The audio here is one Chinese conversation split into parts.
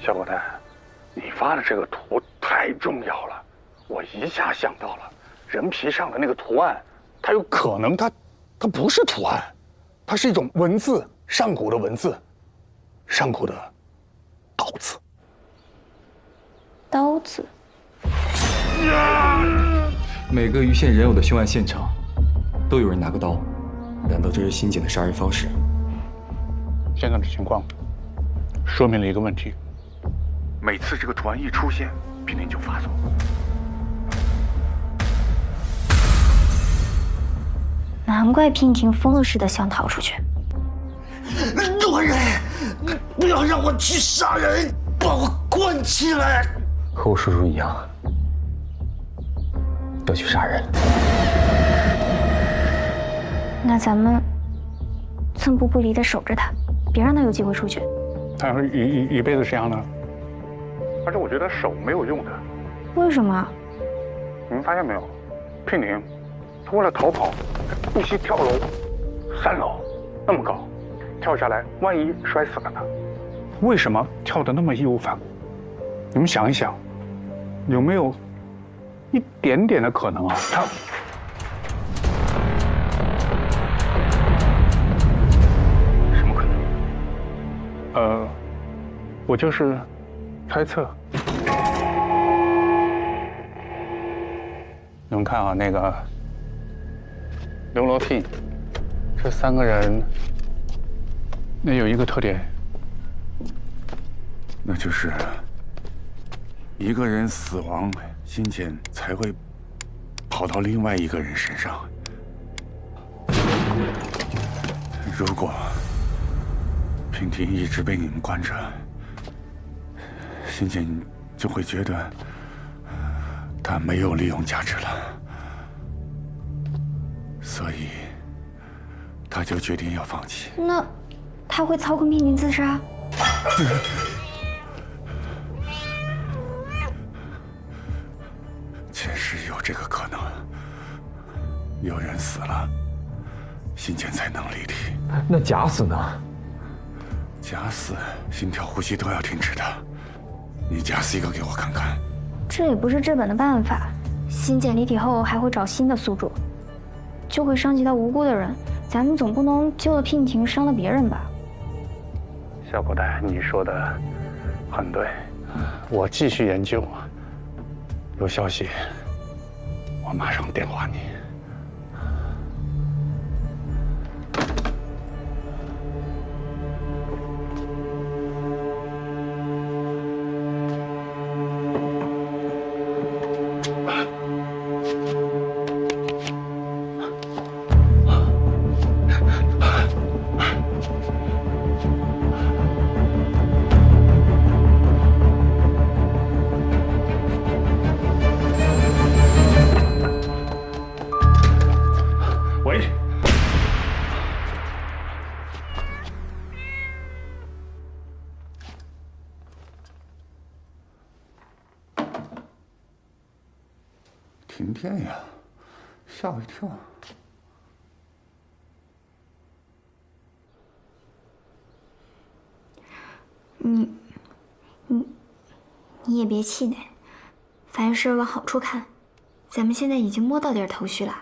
小狗蛋，你发的这个图太重要了，我一下想到了人皮上的那个图案，它有可能它不是图案，它是一种文字，上古的文字，上古的刀字。刀子。每个余县人偶的凶案现场，都有人拿个刀，难道这是辛简的杀人方式？现在的情况说明了一个问题：每次这个图案一出现，濒临就发作。难怪娉婷疯了似的想逃出去。多人，你不要让我去杀人，把我关起来。和我叔叔一样，要去杀人。那咱们寸步不离的守着他，别让他有机会出去。他要是一辈子这样呢？而且我觉得手没有用的。为什么？你们发现没有？娉婷，她为了逃跑，不惜跳楼，3楼那么高，跳下来，万一摔死了呢？为什么跳得那么义无反顾？你们想一想，有没有一点点的可能啊？他什么可能？我就是猜测。你们看啊，那个刘罗娉，这3个人，那有一个特点，那就是一个人死亡，辛简才会跑到另外一个人身上。如果娉婷一直被你们关着，辛简就会觉得他没有利用价值了，所以他就决定要放弃。那他会操控娉婷自杀？确实有这个可能。有人死了，辛简才能离体。那假死呢？假死，心跳、呼吸都要停止的。你假死一个给我看看。这也不是治本的办法。辛简离体后还会找新的宿主，就会伤及到无辜的人。咱们总不能救了娉婷，伤了别人吧？小狗蛋，你说的很对，我继续研究。有消息，我马上电话你。喂，停电呀，吓我一跳。你也别气馁，凡事往好处看。咱们现在已经摸到点头绪了。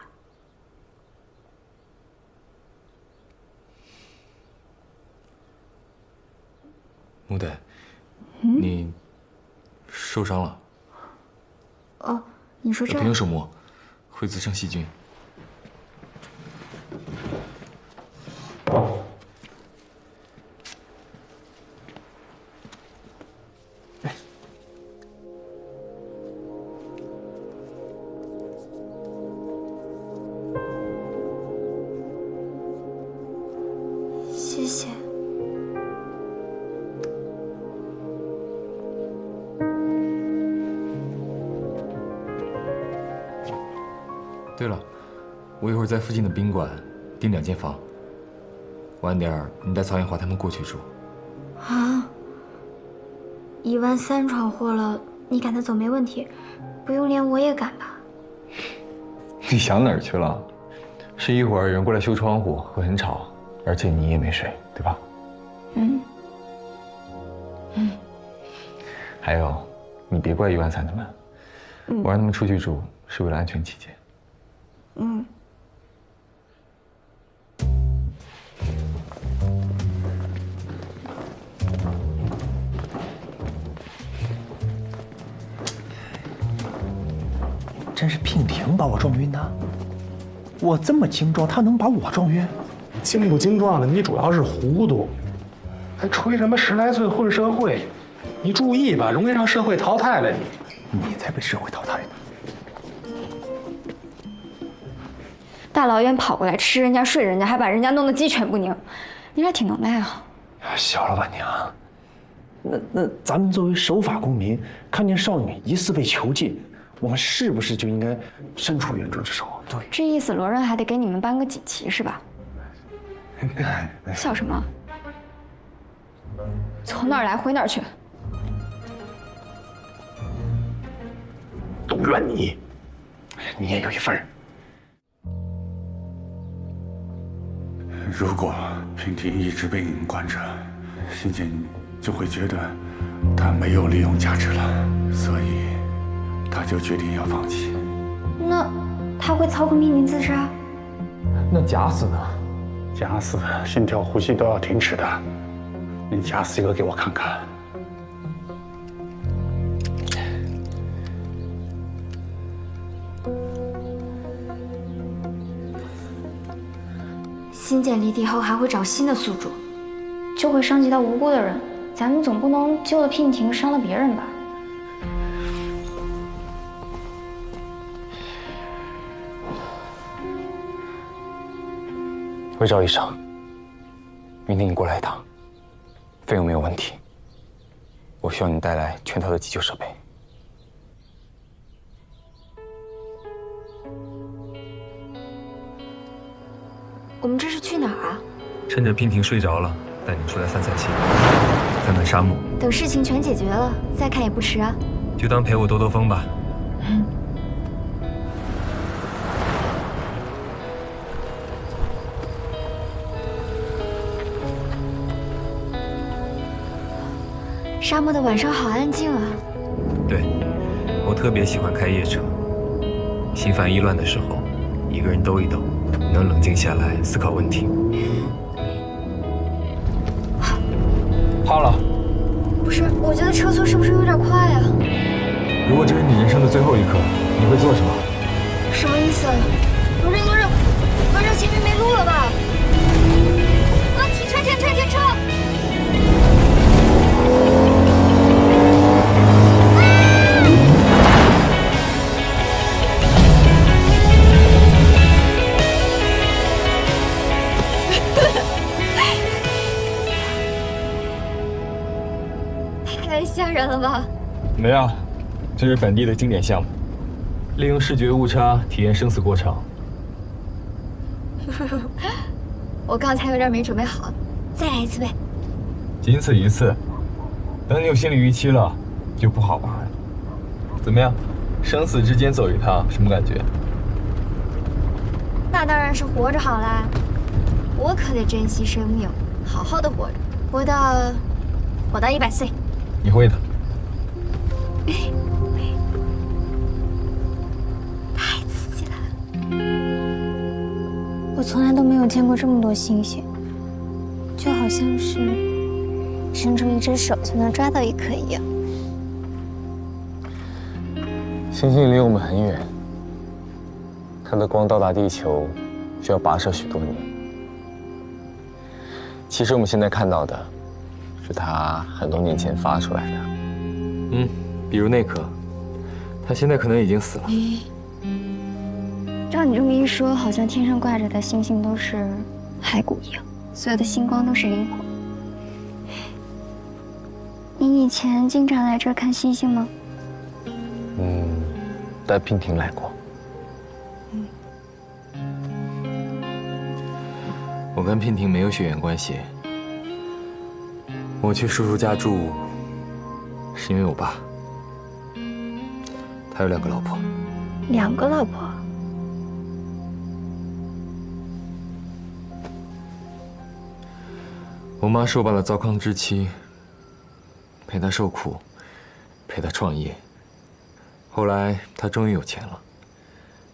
木代，你受伤了。哦，你说这不用手摸，会滋生细菌。谢谢。对了，我一会儿在附近的宾馆订2间房，晚点儿你带曹艳华他们过去住。啊！13000闯祸了，你赶得走没问题，不用连我也赶吧？你想哪儿去了？是一会儿有人过来修窗户，会很吵，而且你也没睡，对吧？还有，你别怪于万伞他们，我让他们出去住是为了安全起见。嗯。真是娉婷把我撞晕的。我这么精壮，她能把我撞晕？精不精壮的，你主要是糊涂，还吹什么10来岁混社会？你注意吧，容易让社会淘汰了你。你才被社会淘汰呢！大老远跑过来吃人家睡人家，还把人家弄得鸡犬不宁，你俩挺能耐啊！小老板娘，那咱们作为守法公民，看见少女疑似被囚禁，我们是不是就应该伸出援助之手？对，这意思罗润还得给你们颁个锦旗是吧？笑什么？从哪儿来回哪儿去。都怨你，你也有一份儿。如果娉婷一直被你们关着，欣姐就会觉得她没有利用价值了，所以她就决定要放弃。那他会操控娉婷自杀？那假死呢？假死，心跳、呼吸都要停止的。你假死一个给我看看。新建离地后还会找新的宿主，就会伤及到无辜的人。咱们总不能救了娉婷，伤了别人吧？魏赵医生，明天你过来一趟，费用没有问题。我需要你带来全套的急救设备。我们这是去哪儿啊？趁着娉婷睡着了，带你出来散散心，看看沙漠。等事情全解决了再看也不迟啊。就当陪我兜兜风吧。沙漠的晚上好安静啊。对，我特别喜欢开夜车。心烦意乱的时候，一个人兜一兜，能冷静下来思考问题。怕了？不是，我觉得车速是不是有点快啊？如果这是你人生的最后一刻，你会做什么？什么意思？罗振，前面没路了吧？啊！停车！太吓人了吧！没啊，这是本地的经典项目，利用视觉误差体验生死过程。我刚才有点没准备好，再来一次呗。仅此一次，等你有心理预期了，就不好玩了。怎么样，生死之间走一趟，什么感觉？那当然是活着好啦，我可得珍惜生命，好好的活着，活到100岁。你会的。太刺激了！我从来都没有见过这么多星星，就好像是伸出一只手就能抓到一颗一样。星星离我们很远，它的光到达地球需要跋涉许多年。其实我们现在看到的，是它很多年前发出来的。比如那颗，它现在可能已经死了。照你这么一说，好像天上挂着的星星都是骸骨一样，所有的星光都是灵魂。你以前经常来这儿看星星吗？带娉婷来过。我跟娉婷没有血缘关系。我去叔叔家住，是因为我爸，他有2个老婆。2个老婆？我妈是我爸的糟糠之妻，陪他受苦，陪他创业。后来他终于有钱了，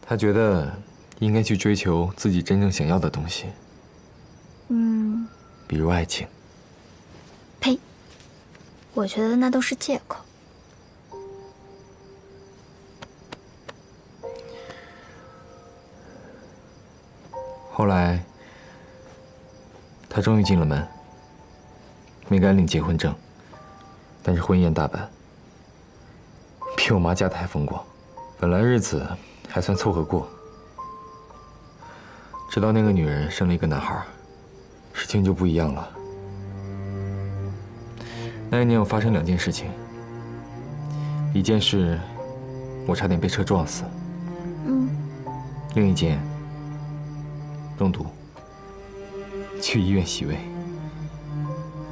他觉得应该去追求自己真正想要的东西，比如爱情。呸！我觉得那都是借口。后来，他终于进了门，没敢领结婚证，但是婚宴大办，比我妈家的还风光。本来日子还算凑合过，直到那个女人生了一个男孩，事情就不一样了。那一年我发生2件事情，一件事我差点被车撞死，另一件中毒，去医院洗胃。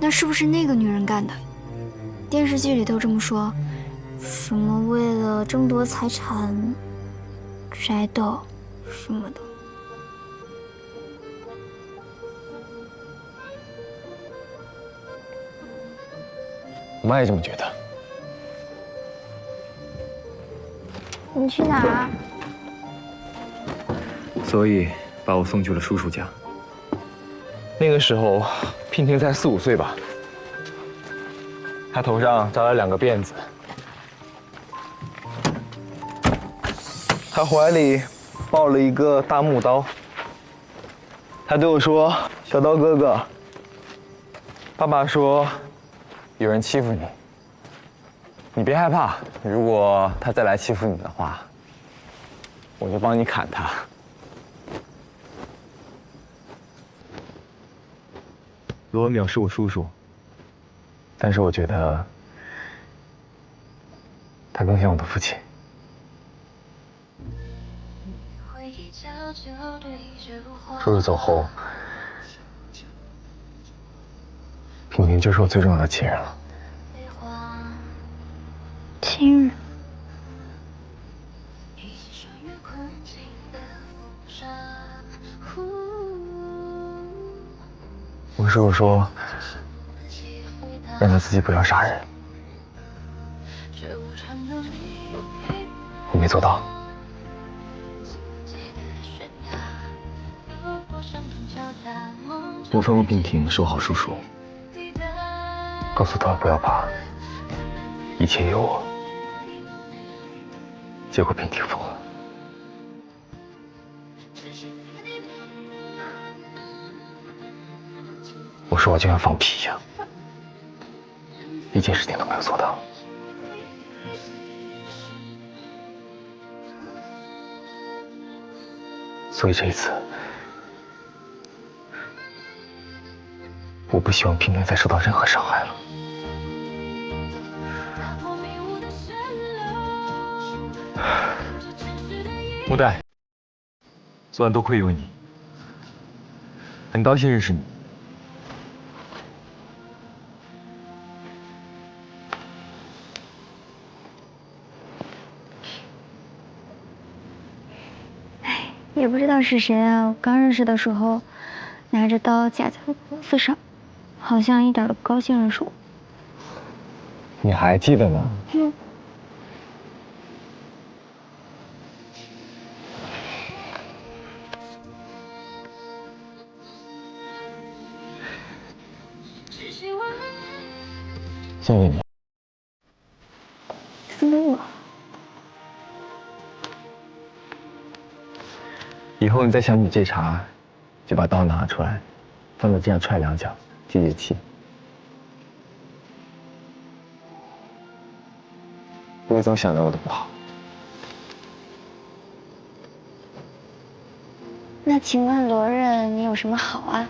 那是不是那个女人干的？电视剧里都这么说，什么为了争夺财产、摘豆什么的。我妈也这么觉得。你去哪儿？所以把我送去了叔叔家。那个时候，娉婷才4、5岁吧。她头上扎了2个辫子，她怀里抱了一个大木刀。她对我说：“小刀哥哥，爸爸说有人欺负你，你别害怕。如果他再来欺负你的话，我就帮你砍他。”罗文淼是我叔叔，但是我觉得他更像我的父亲。叔叔走后，娉婷就是我最重要的亲人了。亲人。我叔叔说，让他自己不要杀人，我没做到。我吩咐娉婷守好叔叔，告诉他不要怕，一切有我。结果娉婷疯了。我说话就像放屁一样，一件事情都没有做到。所以这一次，我不希望娉婷再受到任何伤害了。木代，昨晚多亏有你，很高兴认识你。也不知道是谁啊，我刚认识的时候，拿着刀架在我脖子上，好像一点都不高兴认识我。你还记得呢？谢谢你。思路啊。以后你再想起这茬，就把刀拿出来，放在地上踹2脚，解解气。不会总想着我的不好。那请问罗任，你有什么好啊？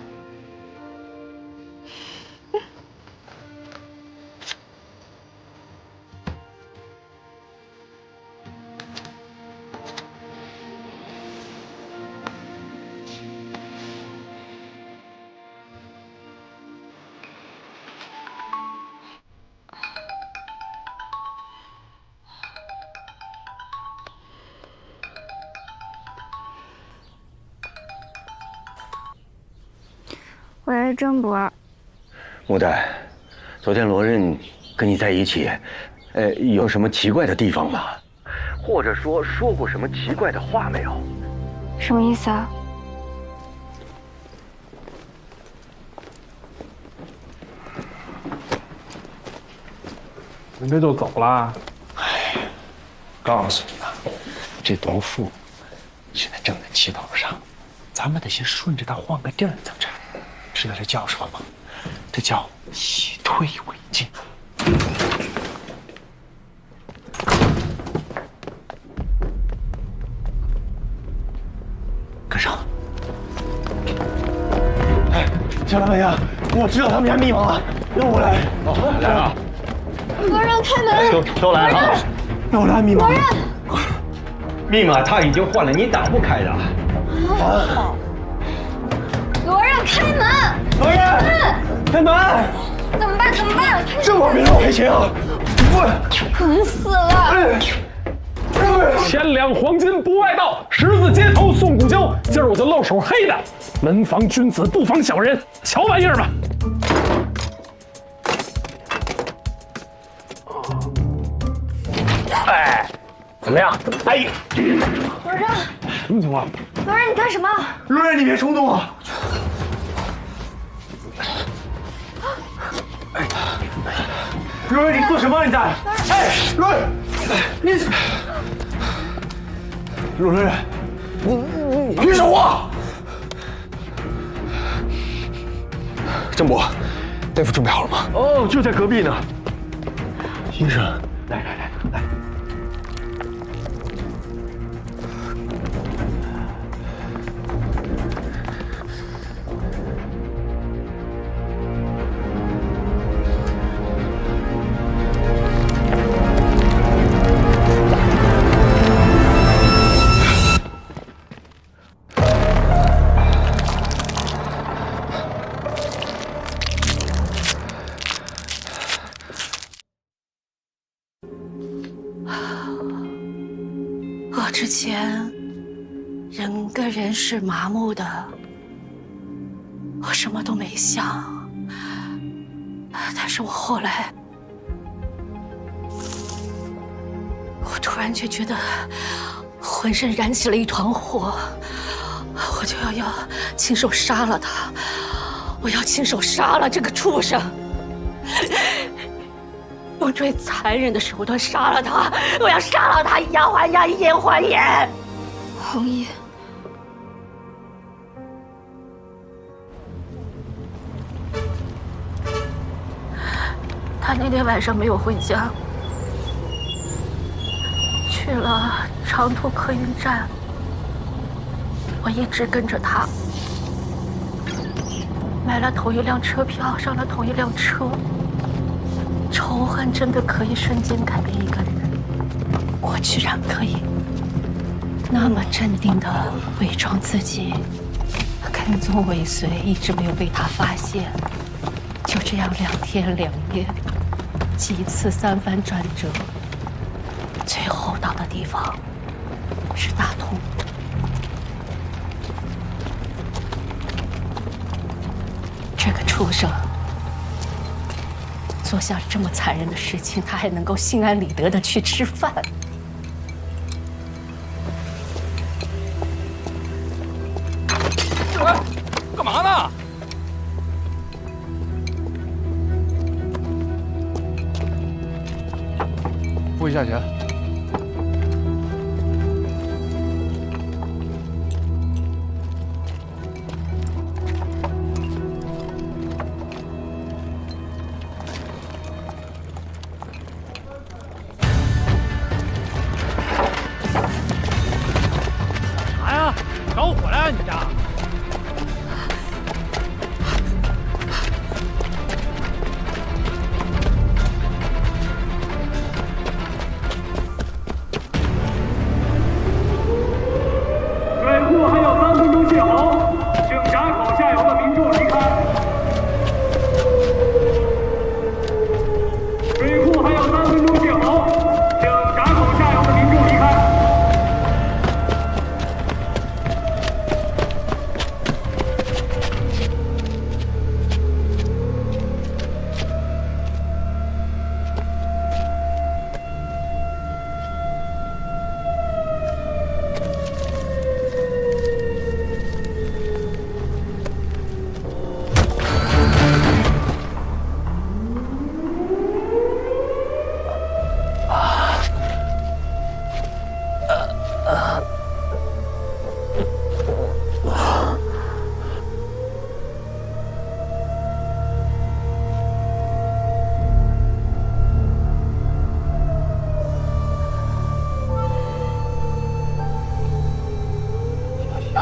喂，郑博。木代，昨天罗任跟你在一起，有什么奇怪的地方吗？或者说过什么奇怪的话没有？什么意思啊？人家就走了。告诉你啊，这毒妇现在正在气头上，咱们得先顺着她换个地儿等着。知道这叫什么吗？这叫以退为进。跟上。哎，小老板娘，我知道他们家密码了，让我来。哦，来了。罗让开门！都来了。让我来密码。密码他已经换了，你打不开的。罗让开门！老爷，开门！怎么办？怎么办？这会儿别让我赔钱啊！滚死了！千两黄金不外道，十字街头送古胶。今儿我就露手黑的，门防君子，不防小人，瞧玩意儿吧。哎，怎么样？哎，罗让，什么情况？罗让，你干什么？罗爷，你别冲动啊！罗爷，你做什么？你在？哎，罗爷，你，罗爷，你别说话！郑伯，大夫准备好了吗？哦，就在隔壁呢。医生，来。我之前人跟人是麻木的，我什么都没想，但是我后来，我突然就觉得浑身燃起了一团火，我就要亲手杀了他，我要亲手杀了这个畜生。用最残忍的手段杀了他！我要杀了他，以牙还牙，以眼还眼。红衣，他那天晚上没有回家，去了长途客运站。我一直跟着他，买了同一辆车票，上了同一辆车。仇恨真的可以瞬间改变一个人，我居然可以那么镇定地伪装自己，跟踪尾随，一直没有被他发现。就这样2天2夜，几次3番转折，最后到的地方是大同。这个畜生做下这么残忍的事情，他还能够心安理得的去吃饭。干嘛呢？付一下钱。着火了呀，你家！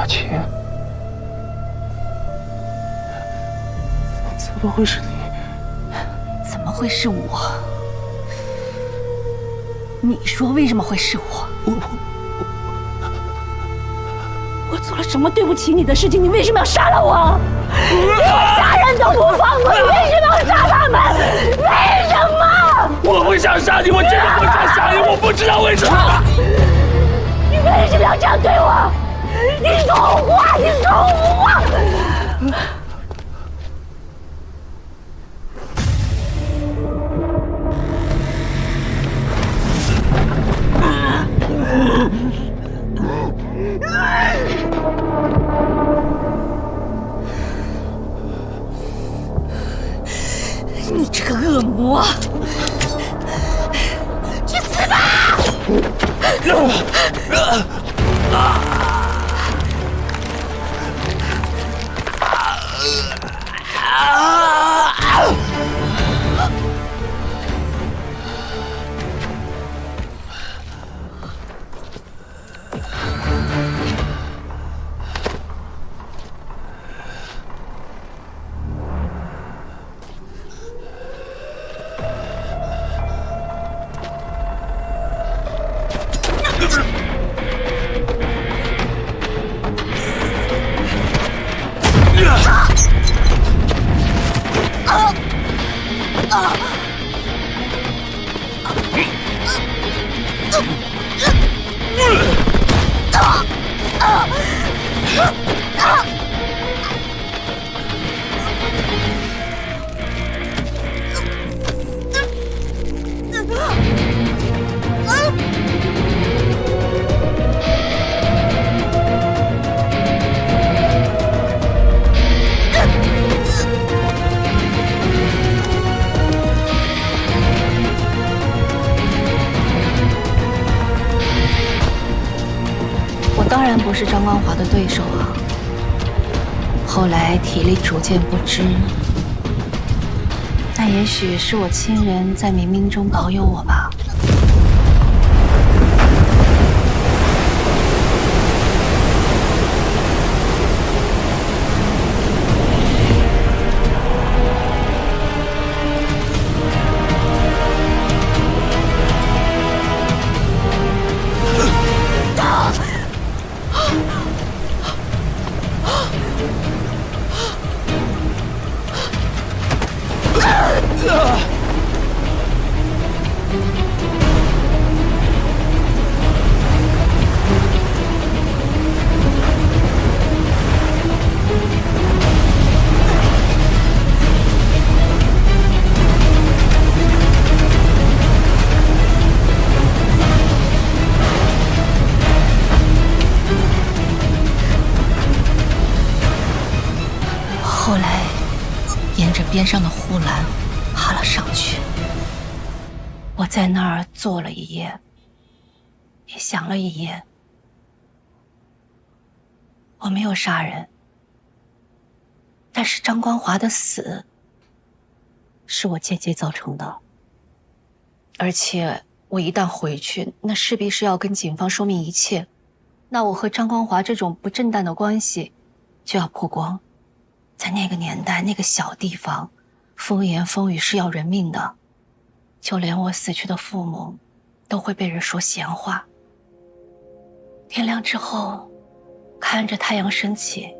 雅琴，怎么会是你？怎么会是我？你说为什么会是我？我做了什么对不起你的事情？你为什么要杀了我？你连家人都不放过，你为什么要杀他们？为什么？我会想杀你，我真的会想杀你，我不知道为什么。你为什么要这样对我？你狗货！你狗货！你这个恶魔，去死吧！当然不是张光华的对手啊。后来体力逐渐不支，但也许是我亲人在冥冥中保佑我吧。后来，沿着边上的护栏爬了上去。我在那儿坐了一夜，也想了一夜。我没有杀人，但是张光华的死是我间接造成的。而且我一旦回去，那势必是要跟警方说明一切，那我和张光华这种不正当的关系就要曝光。在那个年代，那个小地方，风言风语是要人命的，就连我死去的父母都会被人说闲话。天亮之后，看着太阳升起，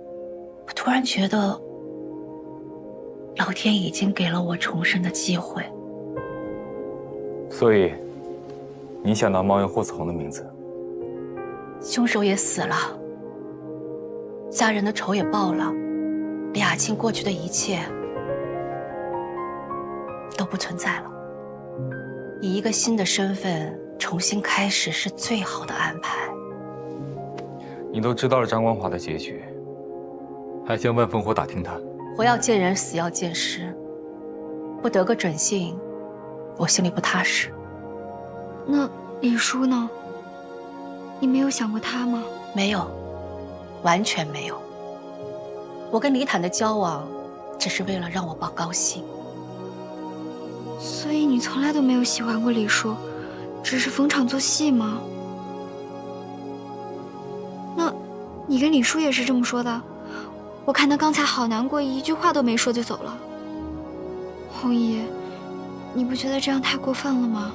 我突然觉得老天已经给了我重生的机会。所以，你想到猫云霍子红的名字？凶手也死了，家人的仇也报了，李雅庆过去的一切都不存在了。以一个新的身份重新开始是最好的安排。你都知道了张光华的结局，还向万烽火打听他？活要见人，死要见尸，不得个准信，我心里不踏实。那李叔呢？你没有想过他吗？没有，完全没有。我跟李坦的交往，只是为了让我爸高兴。所以你从来都没有喜欢过李叔，只是逢场作戏吗？那你跟李叔也是这么说的？我看他刚才好难过，一句话都没说就走了。红姨，你不觉得这样太过分了吗？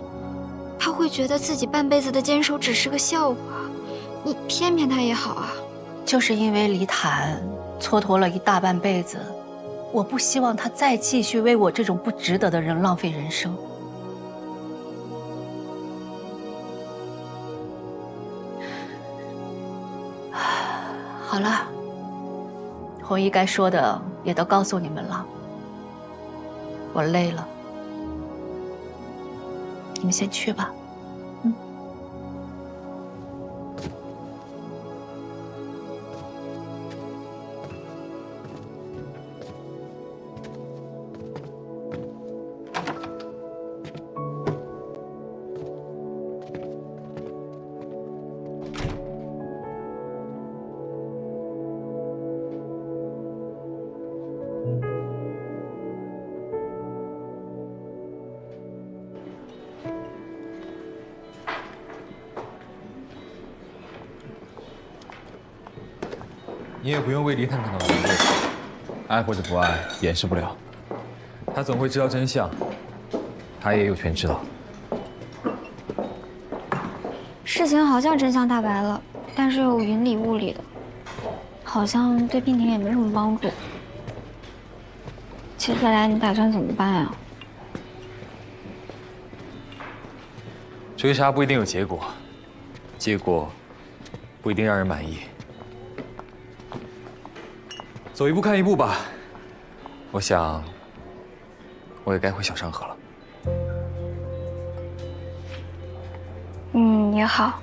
他会觉得自己半辈子的坚守只是个笑话，你骗骗他也好啊。就是因为李坦蹉跎了一大半辈子，我不希望他再继续为我这种不值得的人浪费人生。好了，红姨该说的也都告诉你们了，我累了，你们先去吧。你也不用为李坦感到难过，爱或者不爱掩饰不了，他总会知道真相，他也有权知道。事情好像真相大白了，但是又云里雾里的，好像对娉婷也没什么帮助。接下来你打算怎么办呀？追杀不一定有结果，结果不一定让人满意。走一步看一步吧。我想，我也该回小山河了。也好，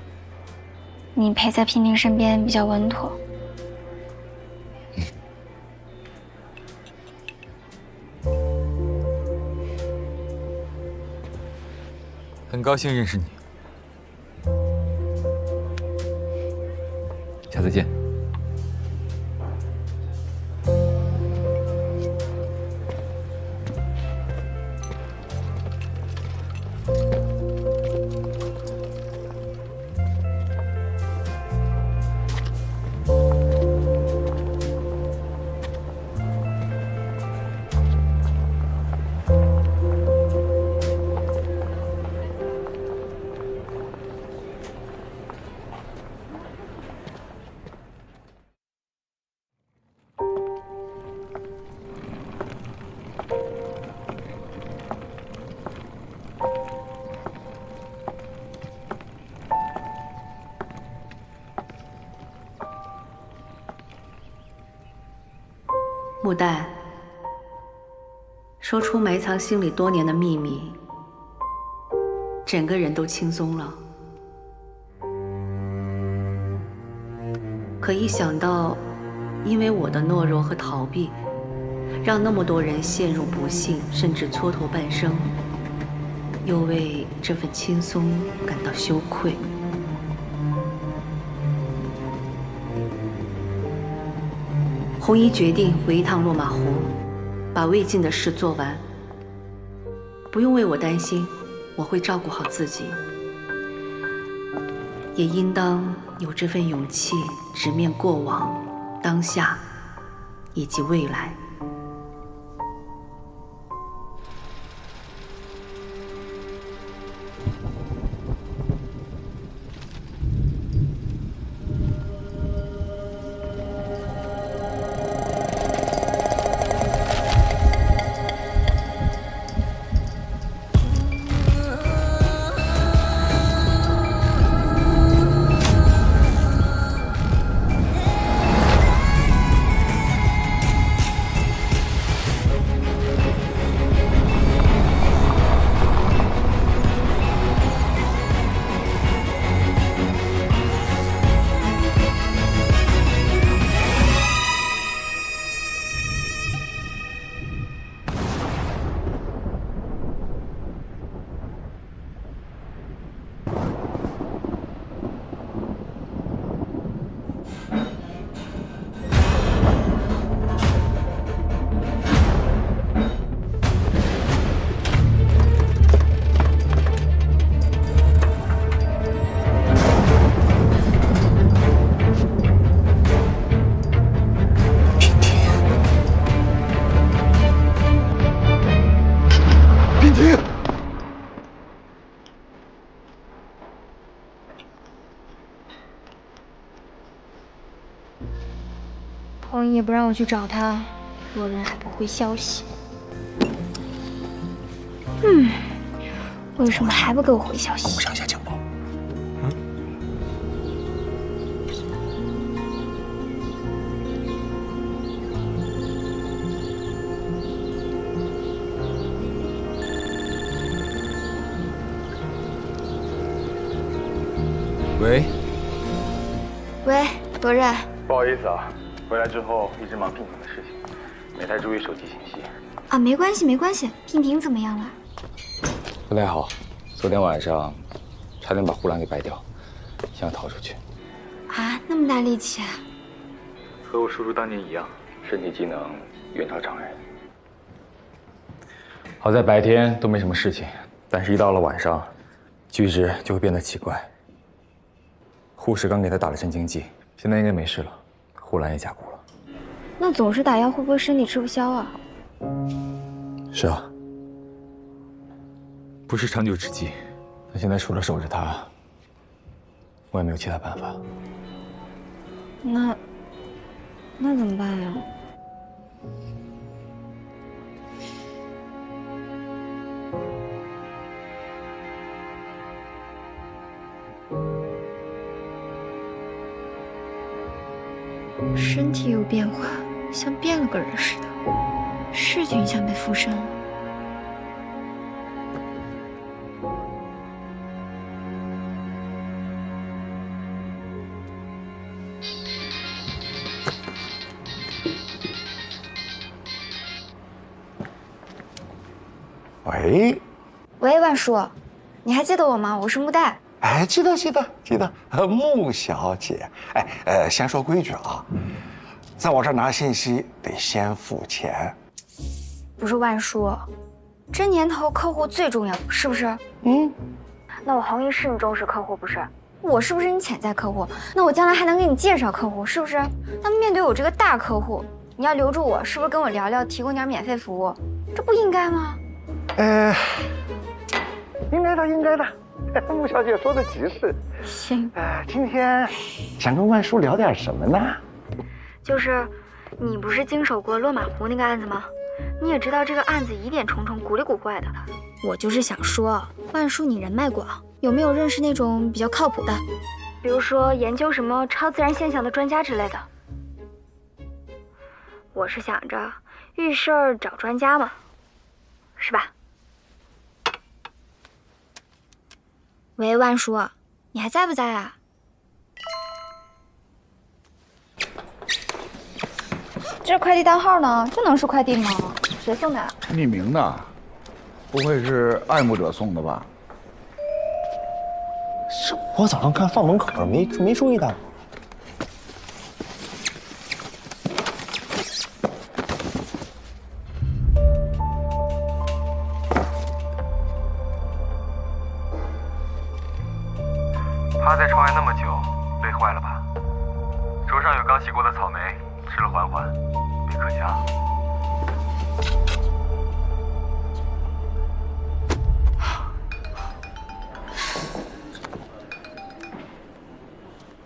你陪在娉婷身边比较稳妥。很高兴认识你，下次见。穆旦，说出埋藏心里多年的秘密，整个人都轻松了。可一想到，因为我的懦弱和逃避，让那么多人陷入不幸，甚至蹉跎半生，又为这份轻松感到羞愧。红衣决定回一趟落马湖，把未尽的事做完。不用为我担心，我会照顾好自己。也应当有这份勇气，直面过往、当下以及未来。聘婷。红姨也不让我去找他，罗人还不回消息。为什么还不给我回消息？上下情报。喂，喂，罗任，不好意思啊，回来之后一直忙聘婷的事情，没太注意手机信息。啊，没关系没关系，聘婷怎么样了？不太好，昨天晚上差点把护栏给掰掉，想逃出去。啊，那么大力气啊！和我叔叔当年一样，身体机能远超常人。好在白天都没什么事情，但是一到了晚上，举止就会变得奇怪。护士刚给他打了镇静剂，现在应该没事了，护栏也加固了。那总是打药会不会身体吃不消啊？是啊，不是长久之计。但现在除了守着他，我也没有其他办法。那怎么办呀？身体有变化，像变了个人似的，是挺像被附身了。喂，喂，万叔，你还记得我吗？我是穆代。哎，记得，穆小姐。哎，先说规矩啊，在我这儿拿信息得先付钱。不是万叔，这年头客户最重要，是不是？那我红姨是你忠实客户不是？我是不是你潜在客户？那我将来还能给你介绍客户，是不是？那面对我这个大客户，你要留住我，是不是跟我聊聊，提供点免费服务？这不应该吗？应该的。穆小姐说的极是。行。今天想跟万叔聊点什么呢？就是你不是经手过落马湖那个案子吗？你也知道这个案子疑点重重，古里古怪的。我就是想说，万叔你人脉广，有没有认识那种比较靠谱的，比如说研究什么超自然现象的专家之类的？我是想着遇事儿找专家嘛，是吧？喂，万叔，你还在不在啊？这快递单号呢？这能是快递吗？谁送的？匿名的，不会是爱慕者送的吧？是我早上看放门口没注意到。趴在窗外那么久，累坏了吧？手上有刚洗过的草莓，吃了缓缓，别客气啊。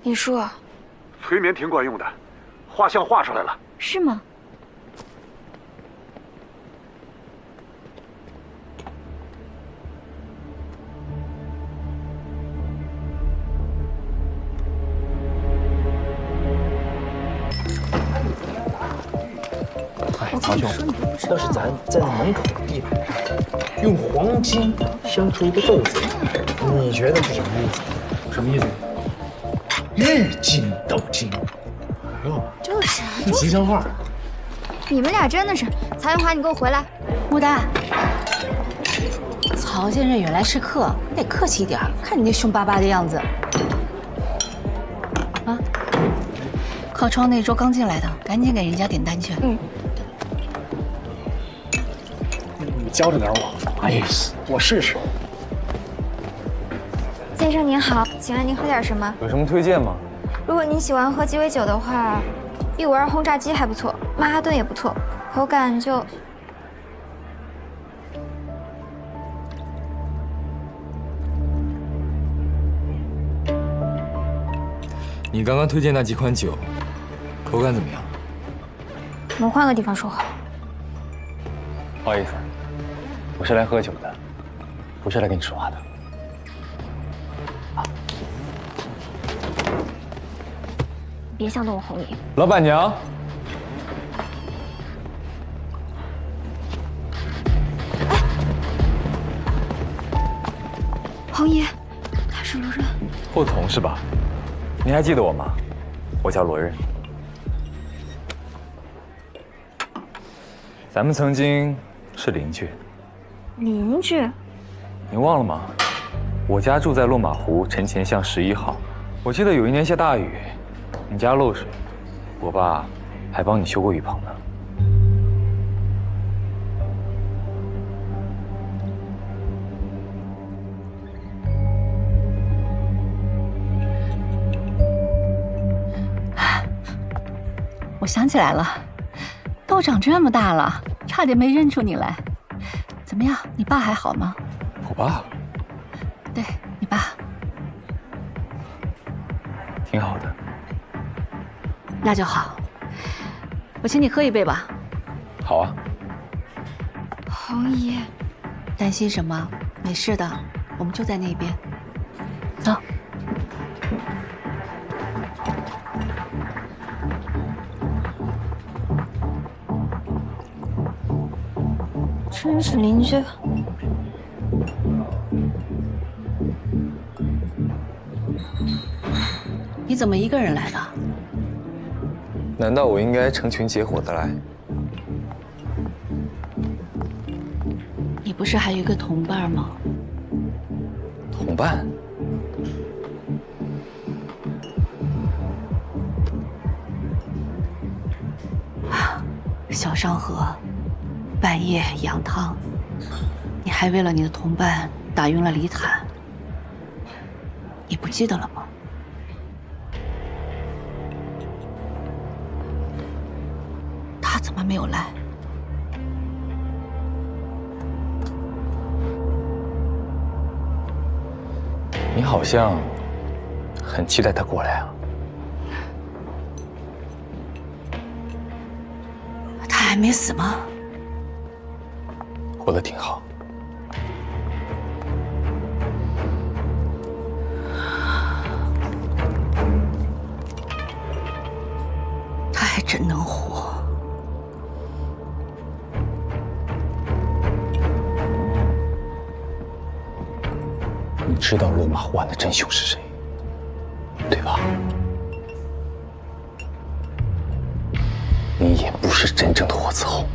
李叔，催眠挺管用的，画像画出来了。是吗？王兄，要是咱在那门口的地板上用黄金镶出一个豆子，你觉得是什么意思？什么意思？日进斗金。哎呦，就是啊，吉祥话。你们俩真的是，曹元华，你给我回来！穆丹，曹先生远来是客，你得客气一点，看你那凶巴巴的样子。啊，靠窗那桌刚进来的，赶紧给人家点单去。你教着点我，哎，我试试。先生您好，请问您喝点什么？有什么推荐吗？如果您喜欢喝鸡尾酒的话，152轰炸机还不错，曼哈顿也不错，口感就……你刚刚推荐那几款酒，口感怎么样？我们换个地方说好。不好意思，我是来喝酒的，不是来跟你说话的。别想动我红姨。老板娘，红姨，他是罗刃。霍童是吧？你还记得我吗？我叫罗刃。咱们曾经是邻居。邻居？你忘了吗？我家住在落马湖陈前巷11号。我记得有一年下大雨，你家漏水，我爸还帮你修过雨棚呢。我想起来了，都长这么大了，差点没认出你来。怎么样，你爸还好吗？我爸？对，你爸。挺好的。那就好，我请你喝一杯吧。好啊。红姨，担心什么？没事的，我们就在那边。走。真是邻居。你怎么一个人来的？难道我应该成群结伙的来？你不是还有一个同伴吗？同伴？小商河，半夜羊汤，你还为了你的同伴打晕了李坦，你不记得了吗？他怎么没有来？你好像很期待他过来啊。他还没死吗？活得挺好。他还真能活。你知道落马湖岸的真凶是谁，对吧？你也不是真正的霍子厚。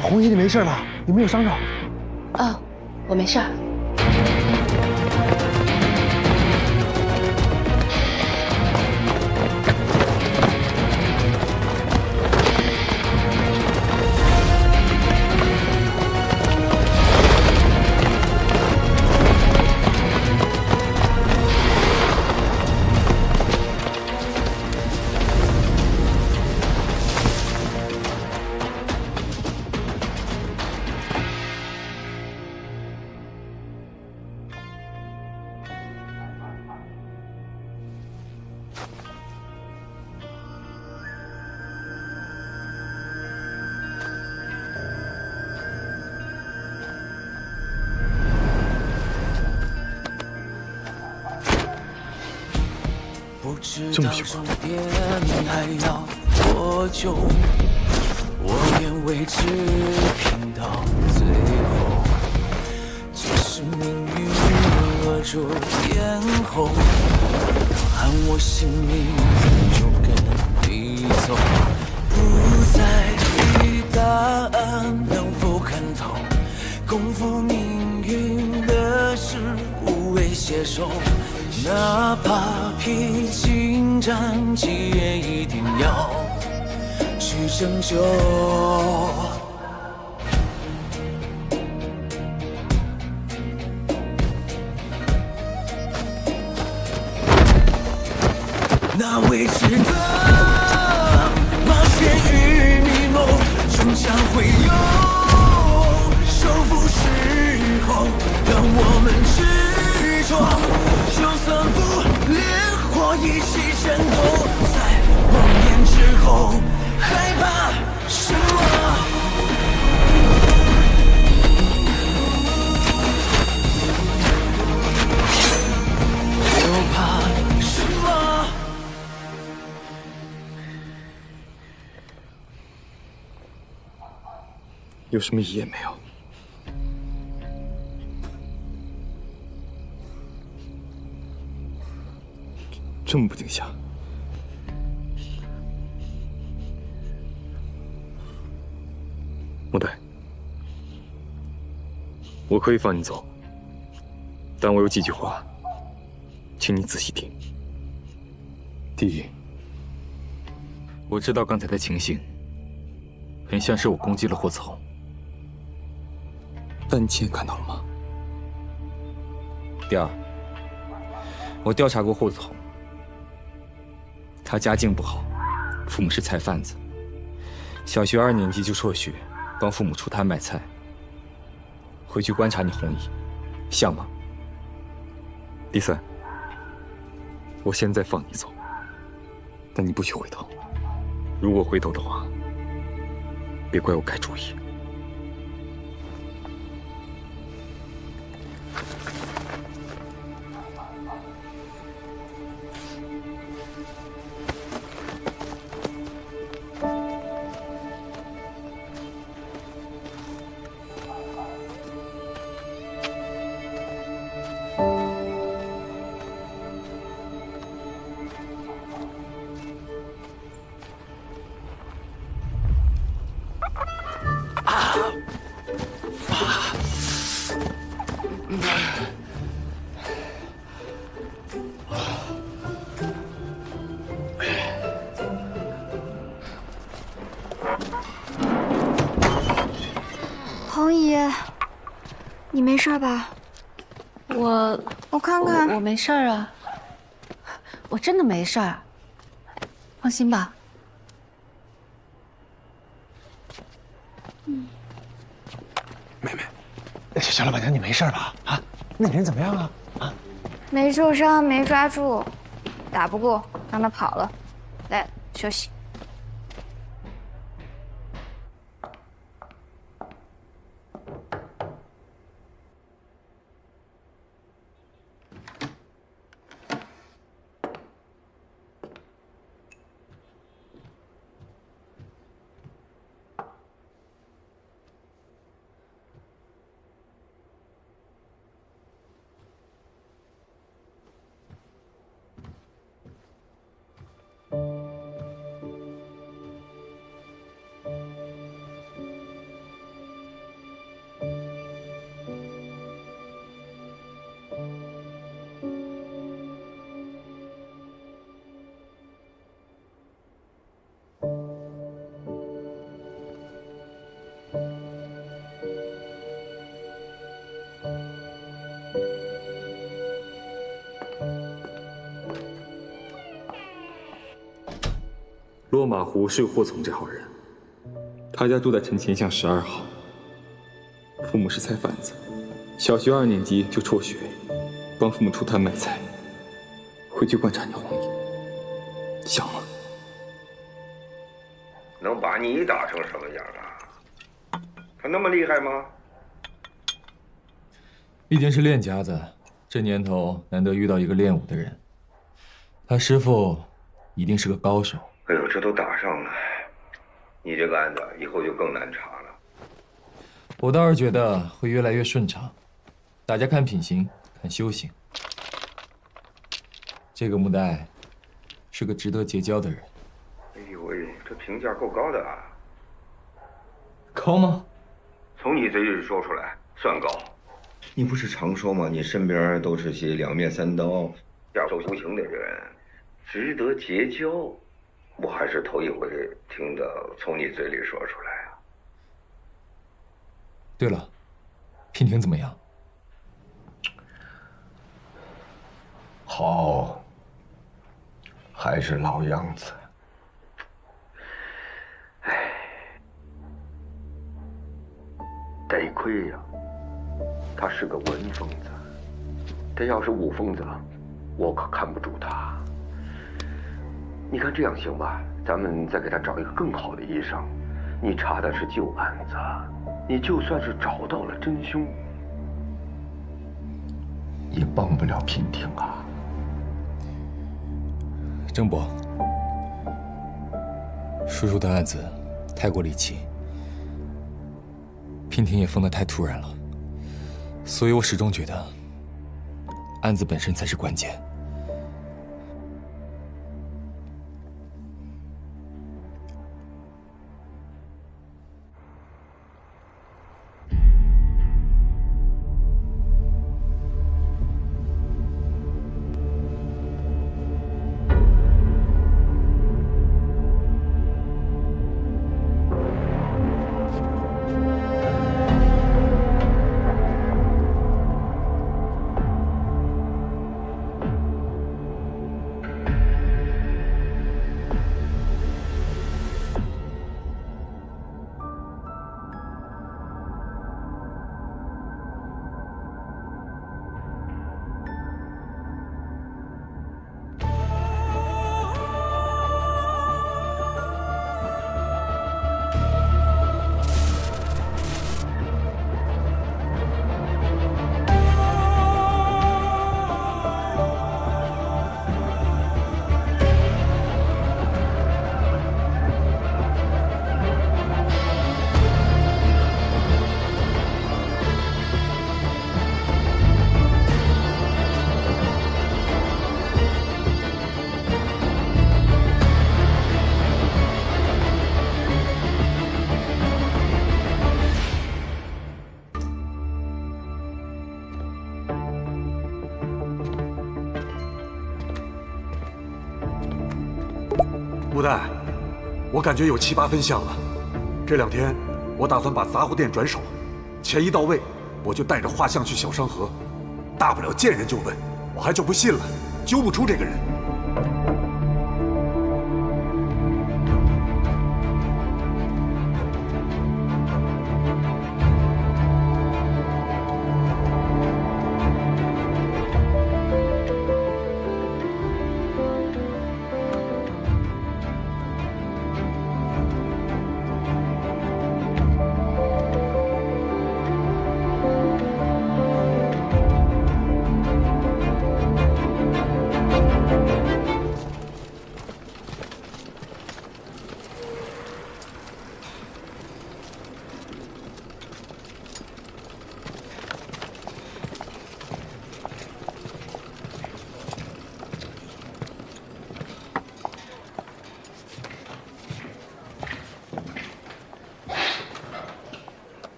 红姨，你没事吧？有没有伤着？哦，我没事儿。这么凶啊！我愿为之拼到最后，即使命运扼住咽喉，喊我性命就跟你走。在意答案能否看透，功负命运的事无谓携手，哪怕披荆斩棘也一定要去拯救。那未知的冒险与迷梦，终将会有收复时候，让我们执着，就算不烈火一起战斗，在梦魇之后，害怕什么？又怕什么？有什么意义也没有。这么不惊吓，木代，我可以放你走，但我有几句话，请你仔细听。第一，我知道刚才的情形很像是我攻击了霍子红。但你亲眼看到了吗？第二，我调查过霍子红，他家境不好，父母是菜贩子，小学2年级就辍学，帮父母出摊卖菜。回去观察你红衣，像吗？第三，我现在放你走，但你不许回头。如果回头的话，别怪我改主意。红姨，你没事吧？我看看，我没事啊，我真的没事儿，放心吧。妹妹，小老板娘，你没事吧？啊，那人怎么样啊？啊，没受伤，没抓住，打不过，让他跑了。来，休息。落马湖是个霍从这号人，他家住在城前巷12号，父母是菜贩子，小学2年级就辍学，帮父母出摊卖菜。回去观察你红衣，像吗？能把你打成什么样啊？他那么厉害吗？毕竟是练家子，这年头难得遇到一个练武的人，他师傅一定是个高手。哎呦，这都打上了，你这个案子以后就更难查了。我倒是觉得会越来越顺畅，大家看品行，看修行。这个木代是个值得结交的人。哎呦喂，这评价够高的啊！高吗？从你嘴里说出来算高。你不是常说吗？你身边都是些两面三刀、下手无情的人，值得结交。我还是头一回听到从你嘴里说出来啊。对了，娉婷怎么样？好，还是老样子。唉，得亏呀，他是个文疯子，他要是武疯子，我可看不住他。你看这样行吧？咱们再给他找一个更好的医生。你查的是旧案子，你就算是找到了真凶，也帮不了娉婷啊。郑伯，叔叔的案子太过离奇，娉婷也疯得太突然了，所以我始终觉得案子本身才是关键。穆代，我感觉有7、8分像了。这2天，我打算把杂货店转手，钱一到位，我就带着画像去小商河，大不了见人就问，我还就不信了，揪不出这个人。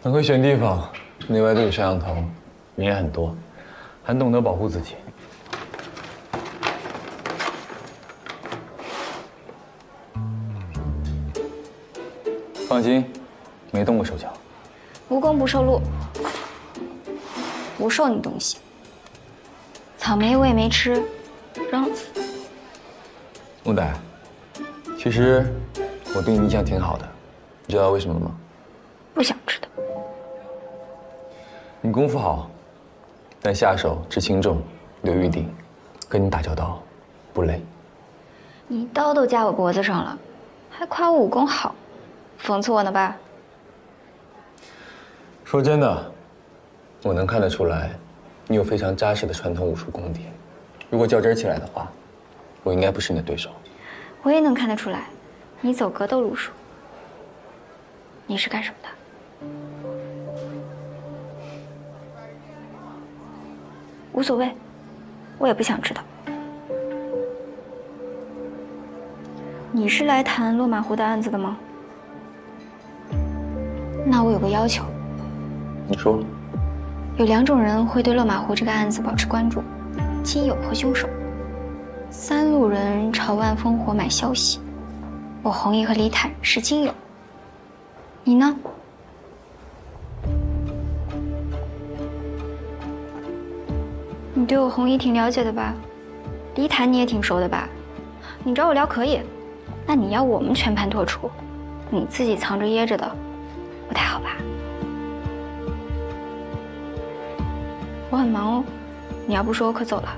很会选地方，内外都有摄像头，人也很多，还懂得保护自己。放心，没动过手脚。无功不受禄，不收你东西。草莓我也没吃，扔了。穆代，其实我对你印象挺好的，你知道为什么吗？不想知道。你功夫好，但下手知轻重，留余地，跟你打交道不累。你刀都架我脖子上了，还夸我武功好，讽刺我呢吧？说真的，我能看得出来，你有非常扎实的传统武术功底。如果较真起来的话，我应该不是你的对手。我也能看得出来，你走格斗路数。你是干什么的？无所谓，我也不想知道。你是来谈落马湖的案子的吗？那我有个要求。你说。有2种人会对勒马湖这个案子保持关注：亲友和凶手。3路人朝万烽火买消息，我弘毅和李坦是亲友。你呢？你对我弘毅挺了解的吧？李坦你也挺熟的吧？你找我聊可以，那你要我们全盘托出，你自己藏着掖着的，不太好吧？我很忙哦，你要不说我可走了。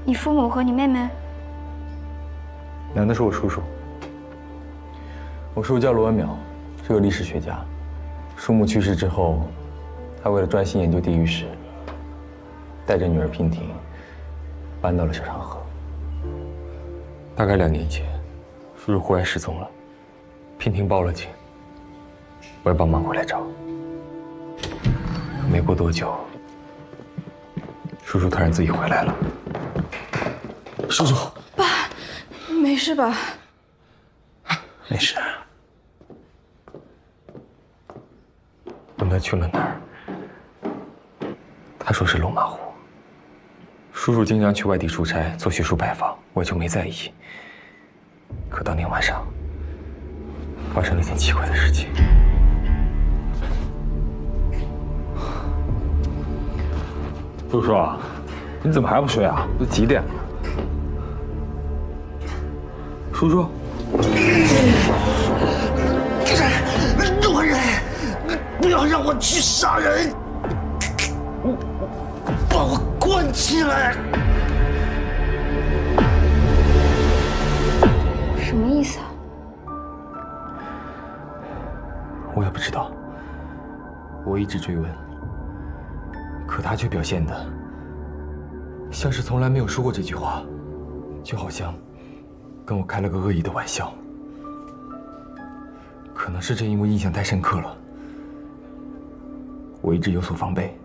你父母和你妹妹？男的是我叔叔。我叔叔叫罗文淼，是个历史学家。叔母去世之后，他为了专心研究地狱史，带着女儿娉婷搬到了小长河。大概2年前，叔叔忽然失踪了，娉婷报了警，我也帮忙回来找。可没过多久，叔叔突然自己回来了。叔叔，爸，没事吧？没事。问他去了哪儿，他说是龙马湖。叔叔经常去外地出差做学术拜访，我就没在意。可当天晚上，发生了一件奇怪的事情。叔叔，你怎么还不睡啊？都几点了？叔叔，罗人，不要让我去杀人，把我关起来。什么意思啊？我也不知道。我一直追问，可他却表现得像是从来没有说过这句话，就好像跟我开了个恶意的玩笑。可能是这一幕印象太深刻了，我一直有所防备，